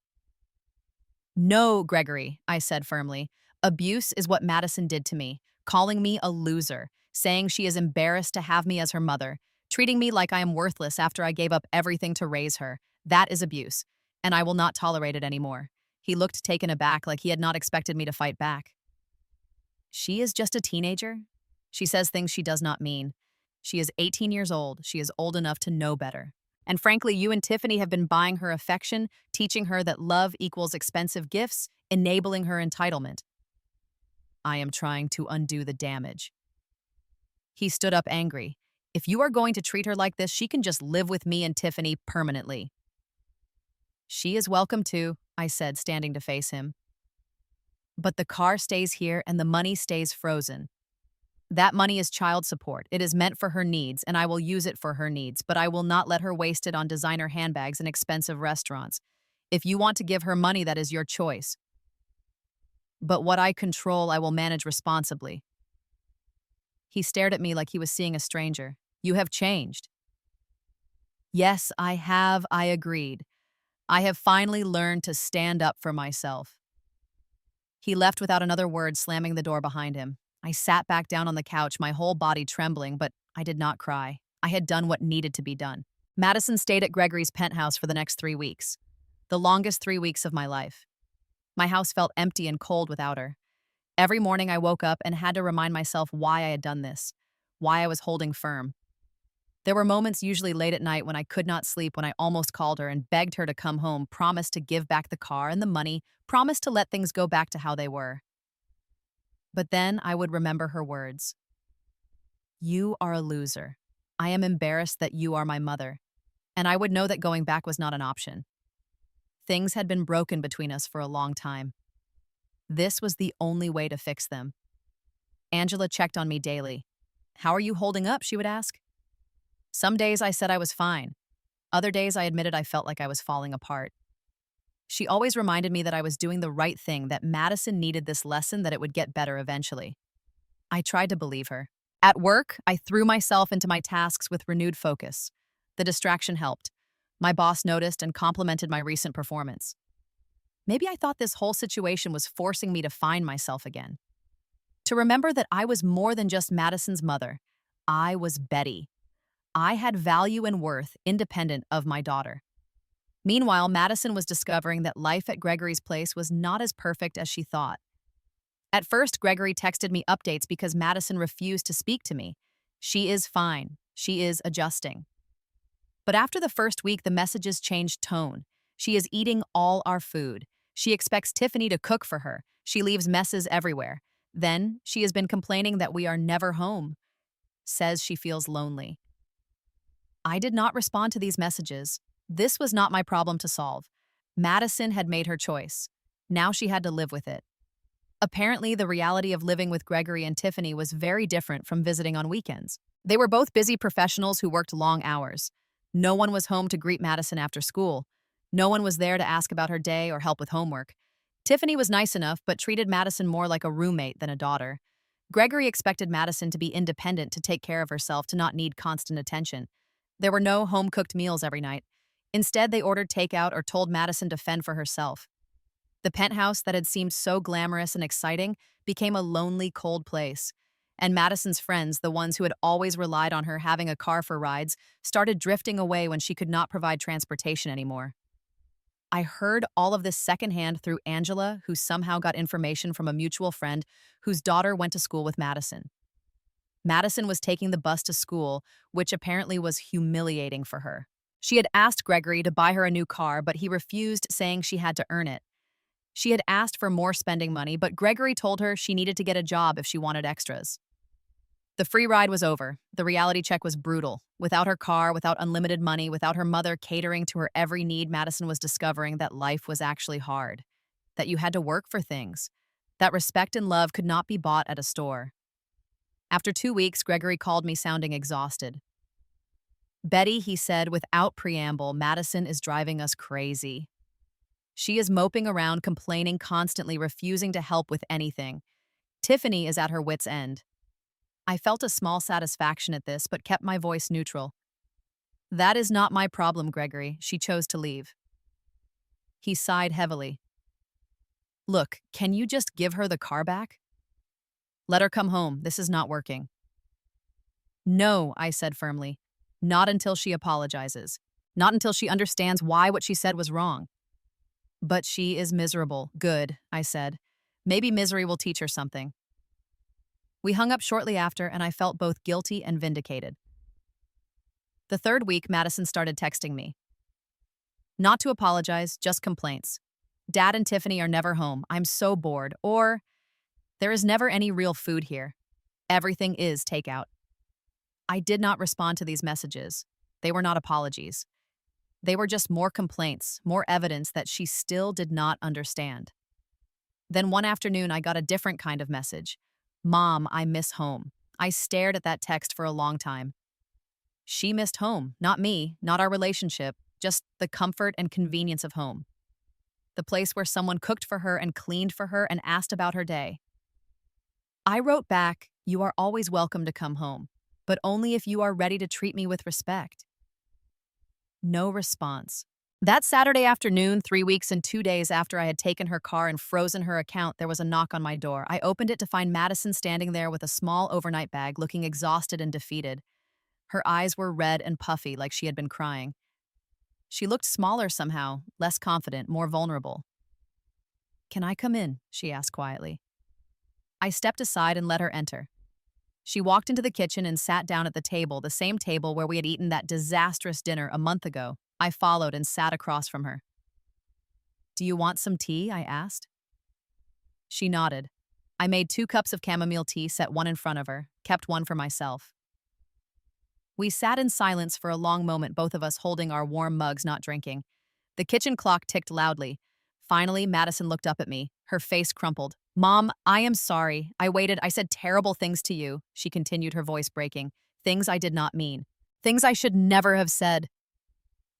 "No, Gregory," I said firmly. "Abuse is what Madison did to me, calling me a loser, saying she is embarrassed to have me as her mother, treating me like I am worthless after I gave up everything to raise her. That is abuse, and I will not tolerate it anymore." He looked taken aback, like he had not expected me to fight back. "She is just a teenager. She says things she does not mean. She is 18 years old. She is old enough to know better. And frankly, you and Tiffany have been buying her affection, teaching her that love equals expensive gifts, enabling her entitlement. I am trying to undo the damage." He stood up angry. "If you are going to treat her like this, she can just live with me and Tiffany permanently." "She is welcome to," I said, standing to face him. "But the car stays here and the money stays frozen. That money is child support. It is meant for her needs, and I will use it for her needs, but I will not let her waste it on designer handbags and expensive restaurants. If you want to give her money, that is your choice. But what I control, I will manage responsibly." He stared at me like he was seeing a stranger. "You have changed." "Yes, I have," I agreed. "I have finally learned to stand up for myself." He left without another word, slamming the door behind him. I sat back down on the couch, my whole body trembling, but I did not cry. I had done what needed to be done. Madison stayed at Gregory's penthouse for the next 3 weeks, the longest 3 weeks of my life. My house felt empty and cold without her. Every morning I woke up and had to remind myself why I had done this, why I was holding firm. There were moments, usually late at night, when I could not sleep, when I almost called her and begged her to come home, promised to give back the car and the money, promised to let things go back to how they were. But then I would remember her words. "You are a loser. I am embarrassed that you are my mother." And I would know that going back was not an option. Things had been broken between us for a long time. This was the only way to fix them. Angela checked on me daily. "How are you holding up?" she would ask. Some days I said I was fine. Other days I admitted I felt like I was falling apart. She always reminded me that I was doing the right thing, that Madison needed this lesson, that it would get better eventually. I tried to believe her. At work, I threw myself into my tasks with renewed focus. The distraction helped. My boss noticed and complimented my recent performance. Maybe I thought this whole situation was forcing me to find myself again. To remember that I was more than just Madison's mother. I was Betty. I had value and worth independent of my daughter. Meanwhile, Madison was discovering that life at Gregory's place was not as perfect as she thought. At first, Gregory texted me updates because Madison refused to speak to me. She is fine. She is adjusting. But after the first week, the messages changed tone. She is eating all our food. She expects Tiffany to cook for her. She leaves messes everywhere. Then, she has been complaining that we are never home. Says she feels lonely. I did not respond to these messages. This was not my problem to solve. Madison had made her choice. Now she had to live with it. Apparently, the reality of living with Gregory and Tiffany was very different from visiting on weekends. They were both busy professionals who worked long hours. No one was home to greet Madison after school. No one was there to ask about her day or help with homework. Tiffany was nice enough, but treated Madison more like a roommate than a daughter. Gregory expected Madison to be independent, to take care of herself, to not need constant attention. There were no home-cooked meals every night. Instead, they ordered takeout or told Madison to fend for herself. The penthouse that had seemed so glamorous and exciting became a lonely, cold place. And Madison's friends, the ones who had always relied on her having a car for rides, started drifting away when she could not provide transportation anymore. I heard all of this secondhand through Angela, who somehow got information from a mutual friend whose daughter went to school with Madison. Madison was taking the bus to school, which apparently was humiliating for her. She had asked Gregory to buy her a new car, but he refused, saying she had to earn it. She had asked for more spending money, but Gregory told her she needed to get a job if she wanted extras. The free ride was over. The reality check was brutal. Without her car, without unlimited money, without her mother catering to her every need, Madison was discovering that life was actually hard, that you had to work for things, that respect and love could not be bought at a store. After 2 weeks, Gregory called me sounding exhausted. "Betty," he said without preamble, "Madison is driving us crazy. She is moping around, complaining constantly, refusing to help with anything. Tiffany is at her wit's end." I felt a small satisfaction at this, but kept my voice neutral. "That is not my problem, Gregory. She chose to leave." He sighed heavily. "Look, can you just give her the car back? Let her come home. This is not working." "No," I said firmly. "Not until she apologizes. Not until she understands why what she said was wrong." "But she is miserable." "Good," I said. "Maybe misery will teach her something." We hung up shortly after, and I felt both guilty and vindicated. The third week, Madison started texting me. "Not to apologize, just complaints. Dad and Tiffany are never home. I'm so bored." Or, "There is never any real food here. Everything is takeout." I did not respond to these messages. They were not apologies. They were just more complaints, more evidence that she still did not understand. Then one afternoon, I got a different kind of message. "Mom, I miss home." I stared at that text for a long time. She missed home, not me, not our relationship, just the comfort and convenience of home. The place where someone cooked for her and cleaned for her and asked about her day. I wrote back, "You are always welcome to come home, but only if you are ready to treat me with respect." No response. That Saturday afternoon, 3 weeks and 2 days after I had taken her car and frozen her account, there was a knock on my door. I opened it to find Madison standing there with a small overnight bag, looking exhausted and defeated. Her eyes were red and puffy, like she had been crying. She looked smaller somehow, less confident, more vulnerable. "Can I come in?" she asked quietly. I stepped aside and let her enter. She walked into the kitchen and sat down at the table, the same table where we had eaten that disastrous dinner a month ago. I followed and sat across from her. "Do you want some tea?" I asked. She nodded. I made 2 cups of chamomile tea, set one in front of her, kept one for myself. We sat in silence for a long moment, both of us holding our warm mugs, not drinking. The kitchen clock ticked loudly. Finally, Madison looked up at me, her face crumpled. "Mom, I am sorry. I waited. I said terrible things to you," she continued, her voice breaking. "Things I did not mean. Things I should never have said."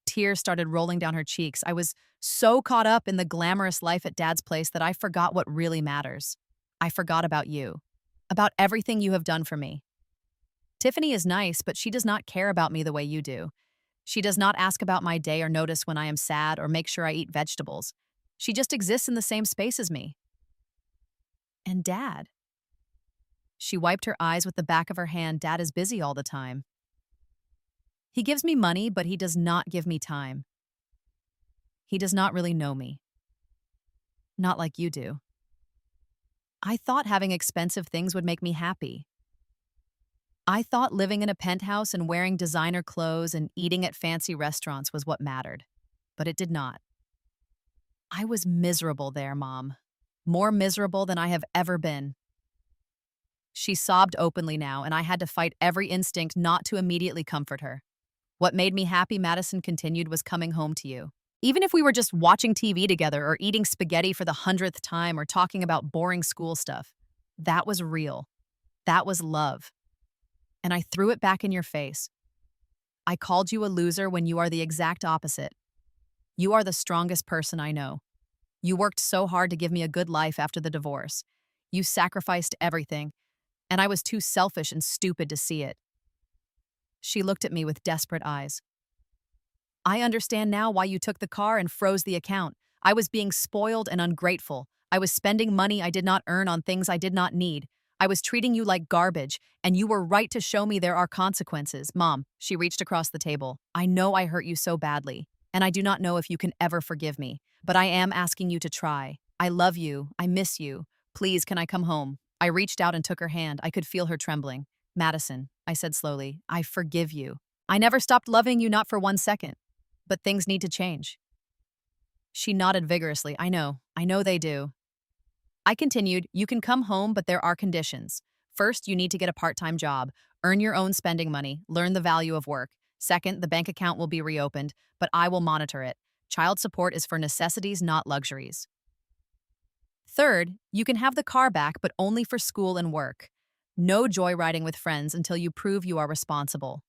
Tears started rolling down her cheeks. I was so caught up in the glamorous life at Dad's place that I forgot what really matters. I forgot about you, about everything you have done for me. Tiffany is nice, but she does not care about me the way you do. She does not ask about my day or notice when I am sad or make sure I eat vegetables. She just exists in the same space as me. And Dad? She wiped her eyes with the back of her hand. Dad is busy all the time. He gives me money, but he does not give me time. He does not really know me. Not like you do. I thought having expensive things would make me happy. I thought living in a penthouse and wearing designer clothes and eating at fancy restaurants was what mattered. But it did not. I was miserable there, Mom. More miserable than I have ever been. She sobbed openly now, and I had to fight every instinct not to immediately comfort her. What made me happy, Madison continued, was coming home to you. Even if we were just watching TV together or eating spaghetti for the 100th time or talking about boring school stuff, that was real. That was love. And I threw it back in your face. I called you a loser when you are the exact opposite. You are the strongest person I know. You worked so hard to give me a good life after the divorce. You sacrificed everything, and I was too selfish and stupid to see it. She looked at me with desperate eyes. I understand now why you took the car and froze the account. I was being spoiled and ungrateful. I was spending money I did not earn on things I did not need. I was treating you like garbage, and you were right to show me there are consequences. Mom, she reached across the table. I know I hurt you so badly, and I do not know if you can ever forgive me, but I am asking you to try. I love you. I miss you. Please, can I come home? I reached out and took her hand. I could feel her trembling. Madison, I said slowly, I forgive you. I never stopped loving you, not for 1 second. But things need to change. She nodded vigorously. I know they do. I continued, you can come home, but there are conditions. First, you need to get a part-time job, earn your own spending money, learn the value of work. Second, the bank account will be reopened, but I will monitor it. Child support is for necessities, not luxuries. Third, you can have the car back, but only for school and work. No joyriding with friends until you prove you are responsible.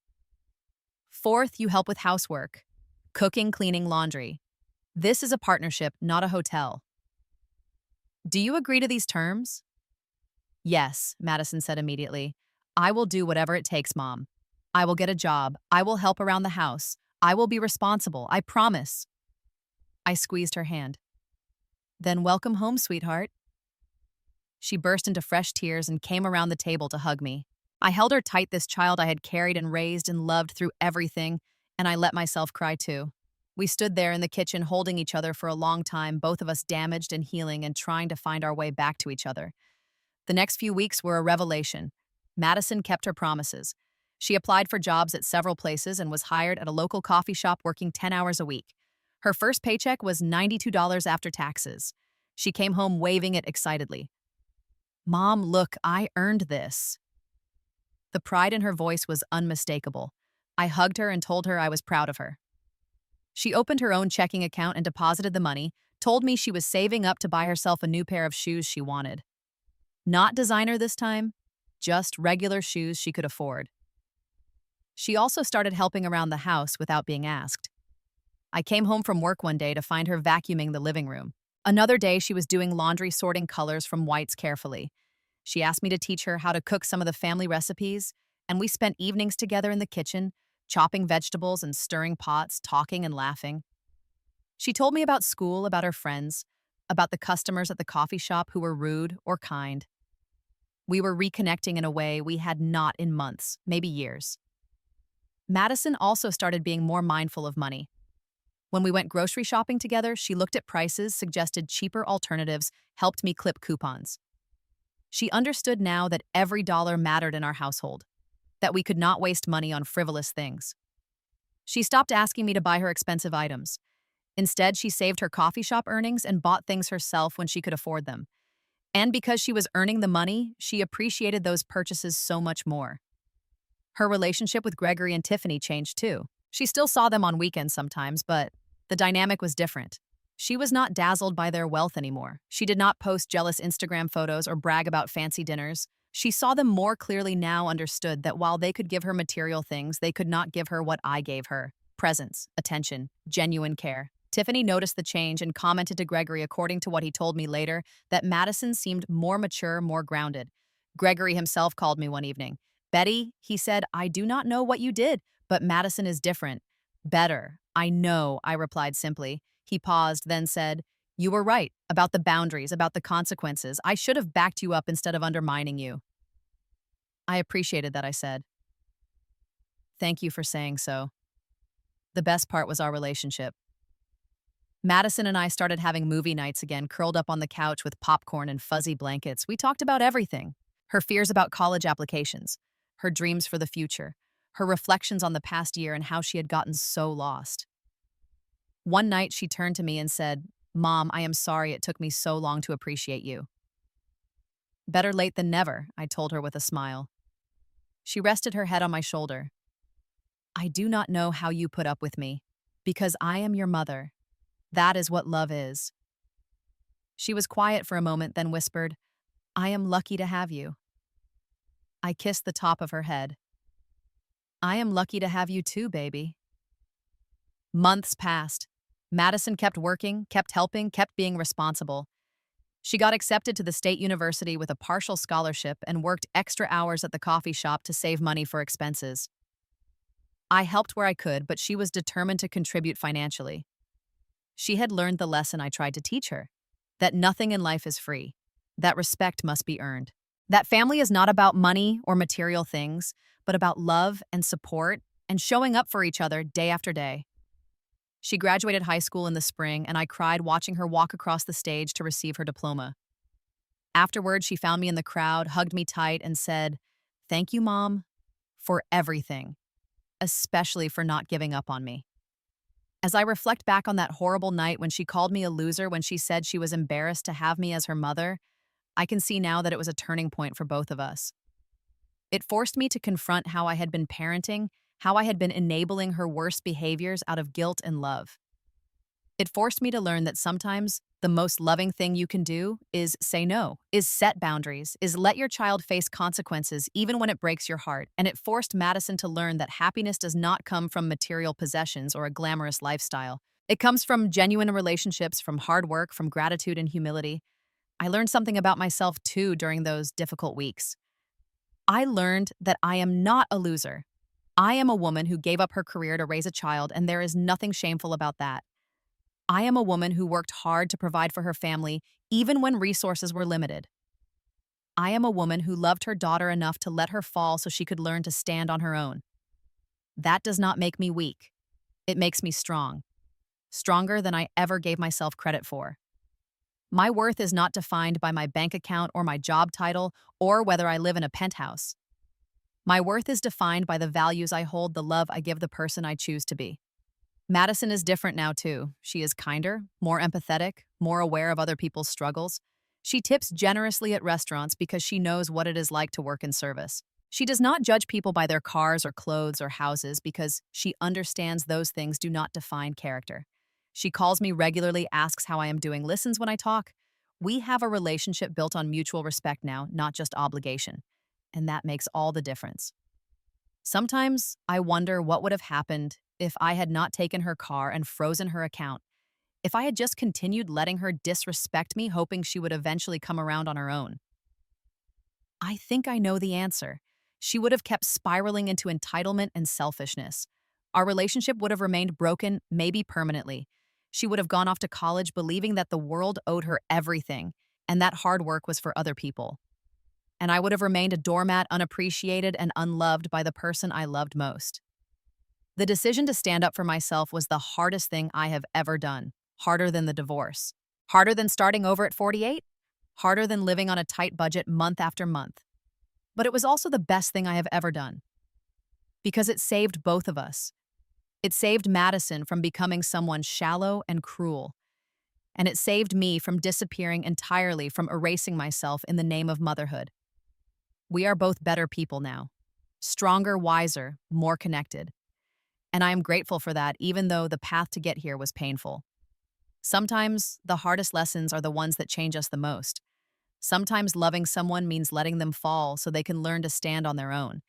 Fourth, you help with housework. Cooking, cleaning, laundry. This is a partnership, not a hotel. Do you agree to these terms? Yes, Madison said immediately. I will do whatever it takes, Mom. I will get a job. I will help around the house. I will be responsible. I promise. I squeezed her hand. Then welcome home, sweetheart. She burst into fresh tears and came around the table to hug me. I held her tight, this child I had carried and raised and loved through everything, and I let myself cry too. We stood there in the kitchen holding each other for a long time, both of us damaged and healing and trying to find our way back to each other. The next few weeks were a revelation. Madison kept her promises. She applied for jobs at several places and was hired at a local coffee shop working 10 hours a week. Her first paycheck was $92 after taxes. She came home waving it excitedly. Mom, look, I earned this. The pride in her voice was unmistakable. I hugged her and told her I was proud of her. She opened her own checking account and deposited the money, told me she was saving up to buy herself a new pair of shoes she wanted. Not designer this time, just regular shoes she could afford. She also started helping around the house without being asked. I came home from work one day to find her vacuuming the living room. Another day, she was doing laundry, sorting colors from whites carefully. She asked me to teach her how to cook some of the family recipes, and we spent evenings together in the kitchen, chopping vegetables and stirring pots, talking and laughing. She told me about school, about her friends, about the customers at the coffee shop who were rude or kind. We were reconnecting in a way we had not in months, maybe years. Madison also started being more mindful of money. When we went grocery shopping together, she looked at prices, suggested cheaper alternatives, helped me clip coupons. She understood now that every dollar mattered in our household, that we could not waste money on frivolous things. She stopped asking me to buy her expensive items. Instead, she saved her coffee shop earnings and bought things herself when she could afford them. And because she was earning the money, she appreciated those purchases so much more. Her relationship with Gregory and Tiffany changed too. She still saw them on weekends sometimes, but the dynamic was different. She was not dazzled by their wealth anymore. She did not post jealous Instagram photos or brag about fancy dinners. She saw them more clearly now, understood that while they could give her material things, they could not give her what I gave her: presence, attention, genuine care. Tiffany noticed the change and commented to Gregory, according to what he told me later, that Madison seemed more mature, more grounded. Gregory himself called me one evening. Betty, he said, I do not know what you did, but Madison is different. Better. I know, I replied simply. He paused, then said, you were right, about the boundaries, about the consequences. I should have backed you up instead of undermining you. I appreciated that, I said. Thank you for saying so. The best part was our relationship. Madison and I started having movie nights again, curled up on the couch with popcorn and fuzzy blankets. We talked about everything: her fears about college applications, her dreams for the future, her reflections on the past year and how she had gotten so lost. One night, she turned to me and said, "Mom, I am sorry it took me so long to appreciate you." Better late than never, I told her with a smile. She rested her head on my shoulder. I do not know how you put up with me, because I am your mother. That is what love is. She was quiet for a moment, then whispered, I am lucky to have you. I kissed the top of her head. I am lucky to have you too, baby. Months passed. Madison kept working, kept helping, kept being responsible. She got accepted to the state university with a partial scholarship and worked extra hours at the coffee shop to save money for expenses. I helped where I could, but she was determined to contribute financially. She had learned the lesson I tried to teach her: that nothing in life is free, that respect must be earned, that family is not about money or material things, but about love and support and showing up for each other day after day. She graduated high school in the spring, and I cried watching her walk across the stage to receive her diploma. Afterward, she found me in the crowd, hugged me tight, and said, "Thank you, Mom, for everything, especially for not giving up on me." As I reflect back on that horrible night when she called me a loser, when she said she was embarrassed to have me as her mother, I can see now that it was a turning point for both of us. It forced me to confront how I had been parenting, how I had been enabling her worst behaviors out of guilt and love. It forced me to learn that sometimes the most loving thing you can do is say no, is set boundaries, is let your child face consequences even when it breaks your heart. And it forced Madison to learn that happiness does not come from material possessions or a glamorous lifestyle. It comes from genuine relationships, from hard work, from gratitude and humility. I learned something about myself too during those difficult weeks. I learned that I am not a loser. I am a woman who gave up her career to raise a child, and there is nothing shameful about that. I am a woman who worked hard to provide for her family, even when resources were limited. I am a woman who loved her daughter enough to let her fall so she could learn to stand on her own. That does not make me weak. It makes me strong. Stronger than I ever gave myself credit for. My worth is not defined by my bank account or my job title or whether I live in a penthouse. My worth is defined by the values I hold, the love I give the person I choose to be. Madison is different now, too. She is kinder, more empathetic, more aware of other people's struggles. She tips generously at restaurants because she knows what it is like to work in service. She does not judge people by their cars or clothes or houses because she understands those things do not define character. She calls me regularly, asks how I am doing, listens when I talk. We have a relationship built on mutual respect now, not just obligation. And that makes all the difference. Sometimes I wonder what would have happened if I had not taken her car and frozen her account, if I had just continued letting her disrespect me, hoping she would eventually come around on her own. I think I know the answer. She would have kept spiraling into entitlement and selfishness. Our relationship would have remained broken, maybe permanently. She would have gone off to college believing that the world owed her everything, and that hard work was for other people. And I would have remained a doormat, unappreciated and unloved by the person I loved most. The decision to stand up for myself was the hardest thing I have ever done. Harder than the divorce. Harder than starting over at 48. Harder than living on a tight budget month after month. But it was also the best thing I have ever done. Because it saved both of us. It saved Madison from becoming someone shallow and cruel. And it saved me from disappearing entirely, from erasing myself in the name of motherhood. We are both better people now. Stronger, wiser, more connected. And I am grateful for that, even though the path to get here was painful. Sometimes the hardest lessons are the ones that change us the most. Sometimes loving someone means letting them fall so they can learn to stand on their own.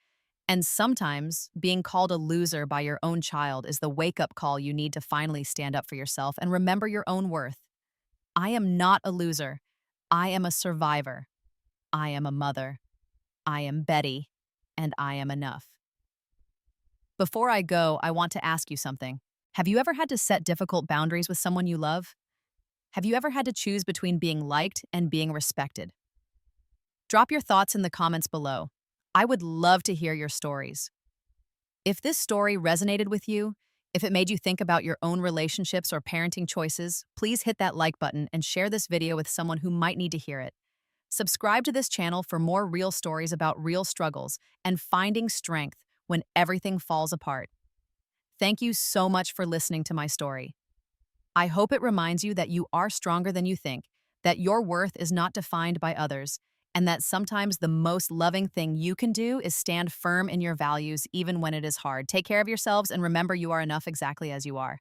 And sometimes being called a loser by your own child is the wake-up call you need to finally stand up for yourself and remember your own worth. I am not a loser. I am a survivor. I am a mother. I am Betty, and I am enough. Before I go, I want to ask you something. Have you ever had to set difficult boundaries with someone you love? Have you ever had to choose between being liked and being respected? Drop your thoughts in the comments below. I would love to hear your stories. If this story resonated with you, if it made you think about your own relationships or parenting choices, please hit that like button and share this video with someone who might need to hear it. Subscribe to this channel for more real stories about real struggles and finding strength when everything falls apart. Thank you so much for listening to my story. I hope it reminds you that you are stronger than you think, that your worth is not defined by others, and that sometimes the most loving thing you can do is stand firm in your values even when it is hard. Take care of yourselves and remember you are enough exactly as you are.